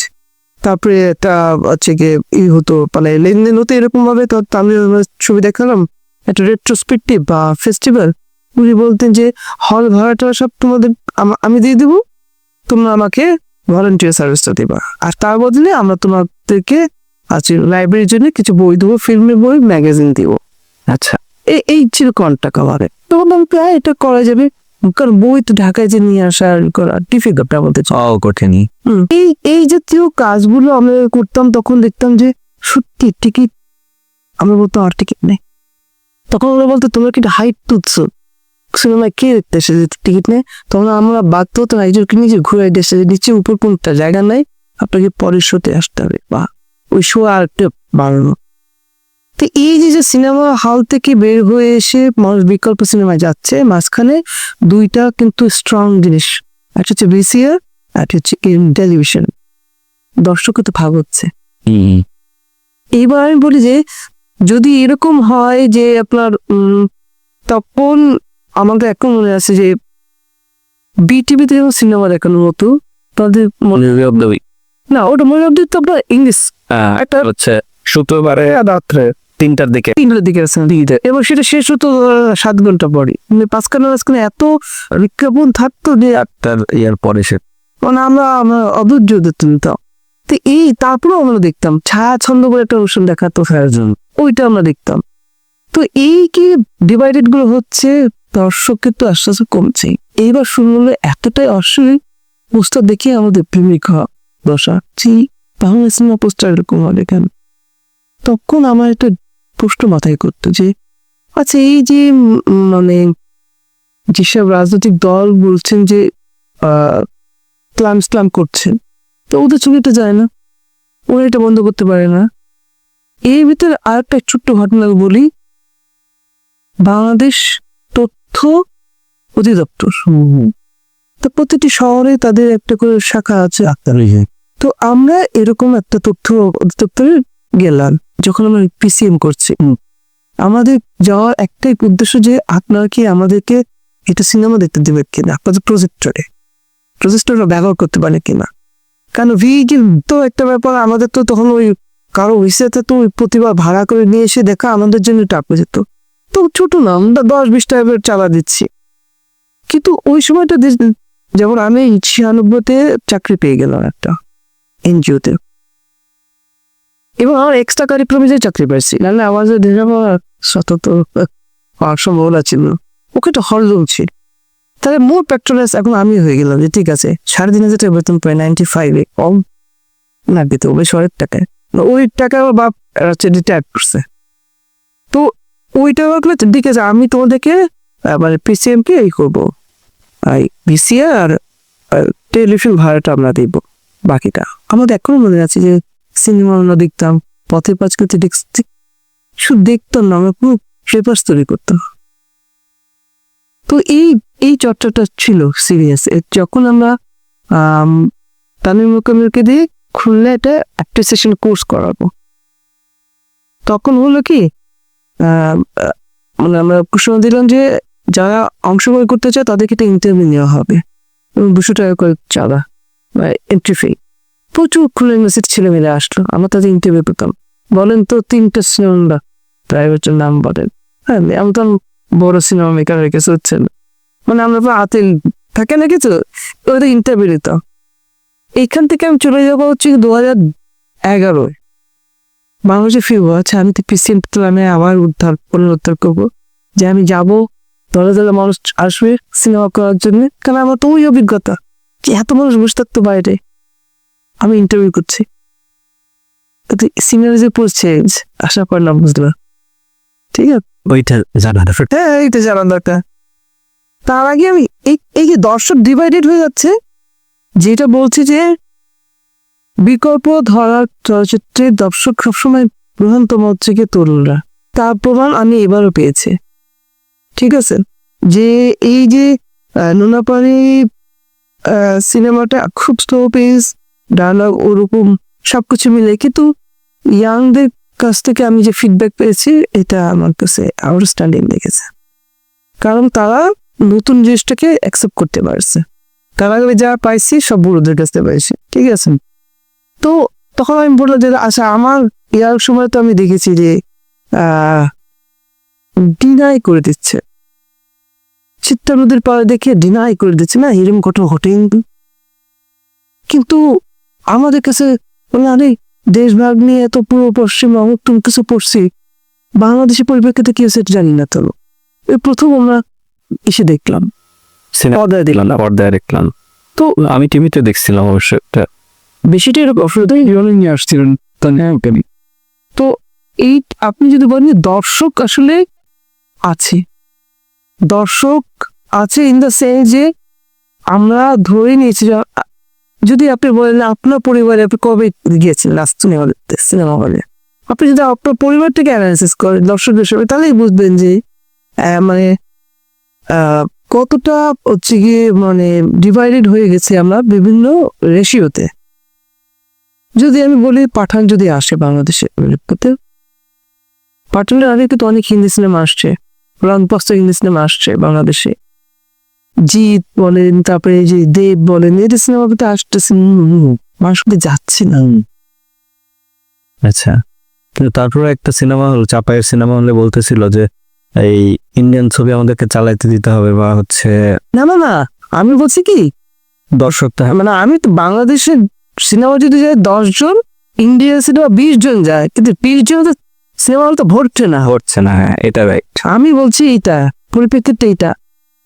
তারপরে একটা হচ্ছে গিয়ে হতো মানে লেনদেন হতো এরকম ভাবে। তো আমি ছবি দেখালাম একটা রেট্রোস্পেক্টিভ বা ফেস্টিভ্যাল, উনি বলতেন যে হল ভাড়াটা সব তোমাদের আমি দিয়ে দেবো, তোমরা আমাকে ভলান্টিয়ার সার্ভিসটা দেবা, আর তার বদলে আমরা তোমাদেরকে আচ্ছা লাইব্রেরির জন্য কিছু বই দেবো, ফিল্মের বই, ম্যাগাজিন দিব। আচ্ছা, এই ছিল কন্ট্যাক্ট আমাদের। তখন আমি এটা করা যাবে, কারণ বই তো ঢাকায় যে নিয়ে আসা আর করা ডিফিকাল্ট আমাদের। কঠিনই। এই এই জাতীয় কাজগুলো আমরা করতাম, তখন দেখতাম যে সত্যি টিকিট, আমরা বলতাম আর টিকিট নেই। তখন ওরা বলতো তোমরা কি হাইট তুলছো, সিনেমায় কে দেখতে এসেছে টিকিট নেই। তখন আমরা বাধ্য হতাম একজনকে নিজে ঘুরাই দিয়েছে যে নিচে উপর কোনটা জায়গা নাই, আপনাকে পরের শোতে আসতে হবে, বা ওই শো আর একটা বাড়ানো। তো এই যে সিনেমা হল থেকে বের হয়ে এসে মানুষ বিকল্প সিনেমায় যাচ্ছে, মাঝখানে দুইটা কিন্তু স্ট্রং জিনিস, একটা হচ্ছে ভিসিআর, একটা হচ্ছে টেলিভিশন। দর্শকও তো ভাব হচ্ছে। এইবার আমি বলি যে যদি এরকম হয় যে আপনার তখন আমাকে এখন মনে আছে যে বিটিভিতে যখন সিনেমা দেখানো হতো, তাদের মনে না ওটা মনে রাখতে তো আপনার ইংলিশ একটা হচ্ছে শুক্রবারে রাত্রে 3টার দিকে 3টার দিকে আছে দিকে, এবং সেটা শেষ হতো 7 ঘন্টা পরে। মানে মাঝখানে এত বিজ্ঞাপন থাকতো যে তার ইয়ার পরে সে মানে আমরা অধৈর্য দিতাম। তো এই তারপরেও আমরা দেখতাম ছায়া ছন্দ বলে একটা অনুষ্ঠান দেখাতো, ওইটা আমরা দেখতাম। তো এই কি ডিভাইডেড গুলো হচ্ছে, দর্শকের তো আস্তে আস্তে কমছে। এইবার শুরু হলো এতটাই অশ্লীল পোস্টার দেখে আমাদের প্রেমিক দশা, বাংলা সিনেমা পোস্টার এরকম হবে কেন? তখন আমার একটা প্রশ্ন মাথায় করতো যে আচ্ছা এই যে মানে যেসব রাজনৈতিক দল বলছেন যে স্লাম করছেন, তো ওদের ছবিটা যায় না, ওরা এটা বন্ধ করতে পারে না। এর ভিতরে আর একটা ছোট্ট ঘটনা বলি, বাংলাদেশ তথ্য অধিদপ্তর, তো প্রতিটি শহরে তাদের একটা করে শাখা আছে। তো আমরা এরকম একটা তথ্য অধিদপ্তরে গেলাম যখন আমরা পিসিএম করছি। আমাদের যাওয়ার একটাই উদ্দেশ্য যে আপনারা কি আমাদেরকে এটা সিনেমা দেখতে দেবেন কিনা, আপনাদের প্রজেক্টরটা ব্যবহার করতে পারে কিনা। কারণ তো একটা ব্যাপার, আমাদের তো তখন ওই কারো হিসেবে তো ওই প্রতিবার ভাড়া করে নিয়ে এসে দেখা আমাদের জন্য টাকা যেত। তো ছোট না, আমরা 10-20 টাকা চালা দিচ্ছি। কিন্তু ওই সময়টা যেমন আমি 96-তে চাকরি পেয়ে গেলাম একটা এনজিওতে, এবং আমার এক্সট্রা কারিকুলামে যে চাকরি পাইছি, নাহলে আমার যে শতত সম্ভাবনা ছিল, ওকে তো হরজম ছিল। তাহলে মোর প্যাট্রোনাইজ এখন আমি হয়ে গেলাম যে ঠিক আছে 3,500 টাকা বেতন পাই, 95-এ কম না দিতে হবে শহরের টাকায়। ওই টাকা আমার বাপ রিটায়ার করছে, তো ওইটা ভাবলে ঠিক আছে আমি তোমাদেরকে মানে পিসিএম কে এই করবো, ভিসিআর আর টেলিভিশন ভাড়াটা আমরা দিব, বাকিটা আমাদের এখনো মনে আছে যে সিনেমা আমরা দেখতাম পথে পাঁচ করতে দেখছি, শুধু দেখতাম না, আমরা পুরো পেপার্স তৈরি করতাম। তো এই চর্চাটা ছিল সিরিয়াস। যখন আমরা তামিম মুকাম্মিলকে দিয়ে খুললে এটা অ্যাপ্রিসিয়েশন কোর্স করাবো, তখন হলো কি মানে আমরা ঘোষণা দিলাম যে যারা অংশগ্রহণ করতে চায় তাদেরকে একটা ইন্টারভিউ নেওয়া হবে, এবং 200 টাকা করে চাঁদা বা এন্ট্রি ফি। প্রচুর খুলে ইউনিভার্সিটি ছেলে মেলে আসলো, আমরা তাদের ইন্টারভিউ পেতাম। বলেন তো 3টা সিনেমা প্রাইভেটের নাম বলেন। হ্যাঁ, আমি তো বড় সিনেমা মেকার হয়ে গেছে, হচ্ছে না মানে আমরা হাতে থাকে না কিছু, ওদের ইন্টারভিউ দিতাম। এইখান থেকে আমি চলে যাবো হচ্ছে 2011-এ বাংলাদেশে ফিরবো। আচ্ছা আমি তো পিসিএম আমি আবার পুনরুদ্ধার করবো, যে আমি যাবো দলে দলে মানুষ আসবে সিনেমা করার জন্য, কারণ আমার তো ওই অভিজ্ঞতা যে এত মানুষ বসে থাকতো বাইরে, আমি ইন্টারভিউ করছি। সিনিয়র যে পড়ছে আশা পর নাম বুঝলাম, ঠিক আছে ওইটা জানা দরকার। হ্যাঁ এইটা জানার দরকার। তার আগে আমি এই যে দর্শক ডিভাইডেড হয়ে যাচ্ছে, যেটা বলছি যে বিকল্প ধরার চলচ্চিত্রে দর্শক সবসময় প্রধানতম হচ্ছে কি তরুণরা, তার প্রমাণ আমি এবারও পেয়েছি। ঠিক আছে, যে এই যে নুনাপানি সিনেমাটা খুব স্লো পেস, ডায়লগ ওরকম সবকিছু মিলে, কিন্তু ইয়াংদের কাছ থেকে আমি যে ফিডব্যাক পেয়েছি এটা আমার কাছে আউটস্ট্যান্ডিং লেগেছে, কারণ তারা নতুন জিনিসটাকে অ্যাকসেপ্ট করতে পারছে। তার আগে যা পাইছি সব বুড়োদের কাছ থেকে পাইছি, ঠিক আছে। তো তখন আমি বললাম যে আচ্ছা আমার ইয়ার সময় তো আমি দেখেছি যে ডিনাই করে দিচ্ছে, চিত্তা নদীর পাড়ে দেখে ডিনাই করে দিচ্ছে, না এরকম ঘটনা ঘটে কিন্তু আমাদের কাছে আরে দেশভাগ নিয়ে এত পুরো পশ্চিম নতুন কিছু পড়ছি, বাংলাদেশের পরিপ্রেক্ষিতে কি হচ্ছে জানি না। তো এই প্রথম আমরা এসে দেখলাম পর্দায় দিলাম না। পর্দায় দেখলাম, তো আমি টিভিতে দেখছিলাম অবশ্য একটা। বেশিটা এরকম অফরদাই নিয়ে আসছিলেন তানি। তো এই আপনি যদি বলেন যে দর্শক আসলে আছে, দর্শক আছে ইন দ্য সেন্স যে আমরা ধরে নিয়েছি যদি আপনি বলেন আপনার পরিবারে আপনি কবে গিয়েছিলেন লাস্ট সিনেমা হলে, আপনি যদি আপনার পরিবারটাকে অ্যানালাইসিস করেন দর্শক হিসেবে, তাহলেই বুঝবেন যে মানে কতটা হচ্ছে গিয়ে মানে ডিভাইডেড হয়ে গেছে আমরা বিভিন্ন রেশিওতে। যদি আমি বলি পাঠান যদি আসে বাংলাদেশে, পাঠানের আগে কিন্তু অনেক হিন্দি সিনেমা আসছে, রংপস্ত হিন্দি সিনেমা আসছে বাংলাদেশে, জিৎ বলেন, তারপরে এই যে দেব বলেন, এদের সিনেমা কিন্তু আসতেছে, মানুষকে যাচ্ছে না। আচ্ছা, কিন্তু তারপরে একটা সিনেমা হল, চাপায়ের সিনেমা হলে বলতেছিল যে এই ইন্ডিয়ান ছবি আমাদেরকে চালাইতে দিতে হবে, বা হচ্ছে না না না, আমি বলছি কি দর্শক মানে আমি তো বাংলাদেশের সিনেমা যদি যায় 10 জন, ইন্ডিয়ান সিনেমা 20 জন যায়, কিন্তু 20 জন তো সিনেমা হল তো ভরছে না। হচ্ছে না, হ্যাঁ এটা রাইট। আমি বলছি এইটা পরিপ্রেক্ষিতে এইটা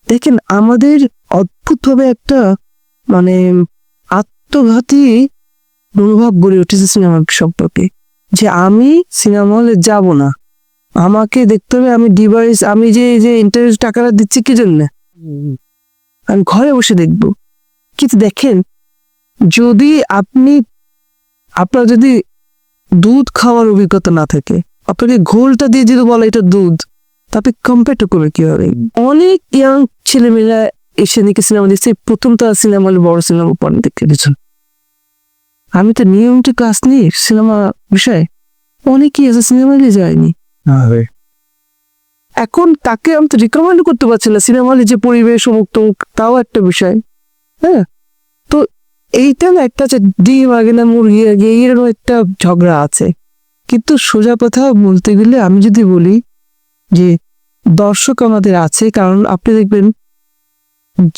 দেখেন, আমাদের অদ্ভুতভাবে একটা মানে আত্মঘাতী মনোভাব গড়ে উঠেছে সিনেমা সম্পর্কে, যে আমি সিনেমা হলে যাব না, আমাকে দেখতে হবে, আমি ডিভাইস, আমি যে ইন্টারনেট টাকাটা দিচ্ছি কি জন্য, আমি ঘরে বসে দেখবো। কিন্তু দেখেন, যদি আপনার যদি দুধ খাওয়ার অভিজ্ঞতা না থাকে, আপনাকে ঘোলটা দিয়ে যদি বলে এটা দুধ, তাতে কম্পেয়ার করে কি হবে? অনেক ইয়াং ছেলেমেয়েরা এসে নাকি সিনেমা দেখছে, প্রথম তারা সিনেমা হলে বড় সিনেমা পরে দেখতে গেছেন। আমি তো নিয়মিত ক্লাস নিই সিনেমা বিষয়ে, অনেকেই আছে সিনেমা হলে যায়নি। এখন তাকে আমি তো রিকমেন্ড করতে পারছি না, সিনেমা হলে যে পরিবেশ মুক্ত, তাও একটা বিষয়। হ্যাঁ, তো এইটা না একটা ডিম আগে না মুরগি আগে, এরকম একটা ঝগড়া আছে। কিন্তু সোজা কথা বলতে গেলে আমি যদি বলি যে দর্শক আমাদের আছে, কারণ আপনি দেখবেন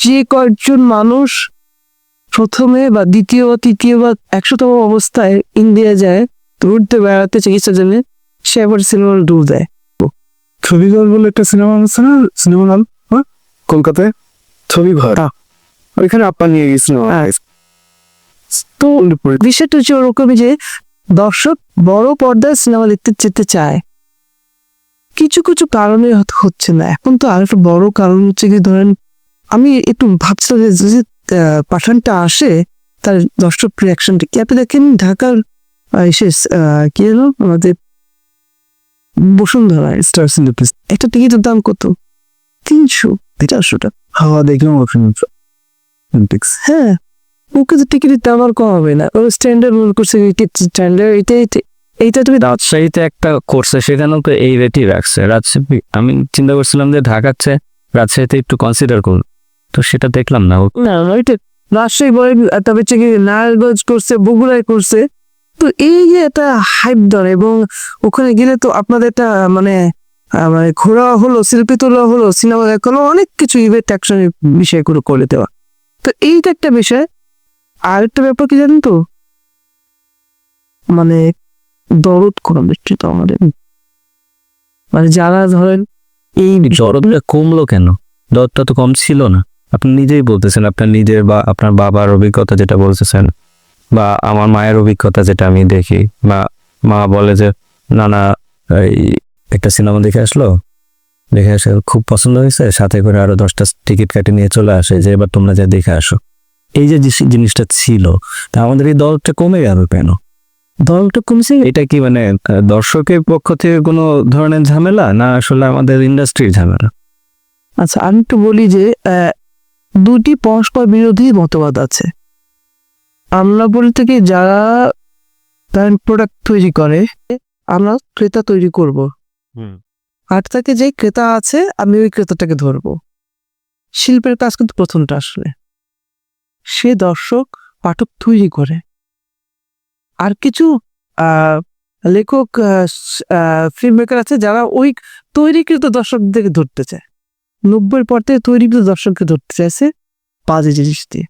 যে কয়েকজন মানুষ প্রথমে বা দ্বিতীয় বা তৃতীয় বা 100তম অবস্থায় ইন্ডিয়া যায় ঘুরতে বেড়াতে চিকিৎসার জন্য, সে আবার সিনেমা দূর দেয়। ছবিঘর বলে একটা সিনেমা আছে না, সিনেমা হল কলকাতায়, ছবিঘর, ওইখানে আপা নিয়ে গেছিল। তো বিষয়টা হচ্ছে ওরকমই যে দর্শক বড় পর্দায় সিনেমা দেখতে যেতে চায়, কিছু কিছু কারণে হচ্ছে না। এখন তো আর একটা বড় কারণ হচ্ছে কি, ধরেন আমি একটু ভাবছিলাম যে যদি পাঠানটা আসে তার দর্শক রিয়াকশনটা কি। আপনি দেখেন ঢাকার কি হলো আমাদের বসুন্ধরা স্টার সিনেপ্লেক্স, একটা টিকিটের দাম কত? 300-400 টাকা। হাওয়া দেখলাম হ্যাঁ, ওকে তো টিকিটের দাম আর কম হবে না, ওর স্ট্যান্ডার্ড মনে করছে স্ট্যান্ডার্ড এইটা তুমি রাজশাহীতে একটা করছে, সেখানেও তো এই রেটই রাখছে। রাজশাহী আমি চিন্তা করছিলাম যে ঢাকাচ্ছে রাজশাহীতে একটু কনসিডার করুন, তো সেটা দেখলাম না। না ওইটা রাজশাহী বলে, তবে নারায়ণগঞ্জ করছে, বগুড়ায় করছে। তো এই যে একটা হাইপ ধরে, এবং ওখানে গেলে তো আপনাদের একটা মানে ঘোরা হলো, শিল্পী তোলা হলো, সিনেমা দেখা হলো, অনেক কিছু ইভেন্ট অ্যাকশনের বিষয় করে দেওয়া। তো এইটা একটা বিষয়। আর একটা ব্যাপার কি জানেন তো, মানে দরদ করা নিশ্চিত আমাদের, মানে যারা ধরেন এই দরদটা কমলো কেন? দরদটা তো কম ছিল না। আপনি নিজেই বলতেছেন, আপনার নিজের বা আপনার বাবার অভিজ্ঞতা যেটা বলতেছেন, বা আমার মায়ের অভিজ্ঞতা যেটা আমি দেখি, বা মা বলে যে না না এই একটা সিনেমা দেখে এসে খুব পছন্দ হয়েছে, সাথে করে আরো 10টা টিকিট কেটে নিয়ে চলে আসে যে এবার তোমরা যা দেখে আসো। এই যে জিনিসটা ছিল, তা আমাদের এই দলটা কমে গেল কেন? দলটা কমছে, এটা কি মানে দর্শকের পক্ষ থেকে কোনো ধরনের ঝামেলা, না আসলে আমাদের ইন্ডাস্ট্রির ঝামেলা? আচ্ছা আমি একটু বলি যে দুটি পরস্পর বিরোধী মতবাদ আছে। আমরা বলতে কি, যারা প্রোডাক্ট তৈরি করে, আমরা ক্রেতা তৈরি করব, আর তাকে যে ক্রেতা আছে আমি ওই ক্রেতাটাকে ধরবো। শিল্পের কাজ কিন্তু প্রথমটা আসলে সে দর্শক পাঠক তৈরি করে, আর কিছু লেখক ফিল্ম মেকার আছে যারা ওই তৈরিকৃত দর্শকদেরকে ধরতে চায়। 90-এর পর থেকে তৈরিকৃত দর্শককে ধরতে চাইছে বাজে জিনিস দিয়ে।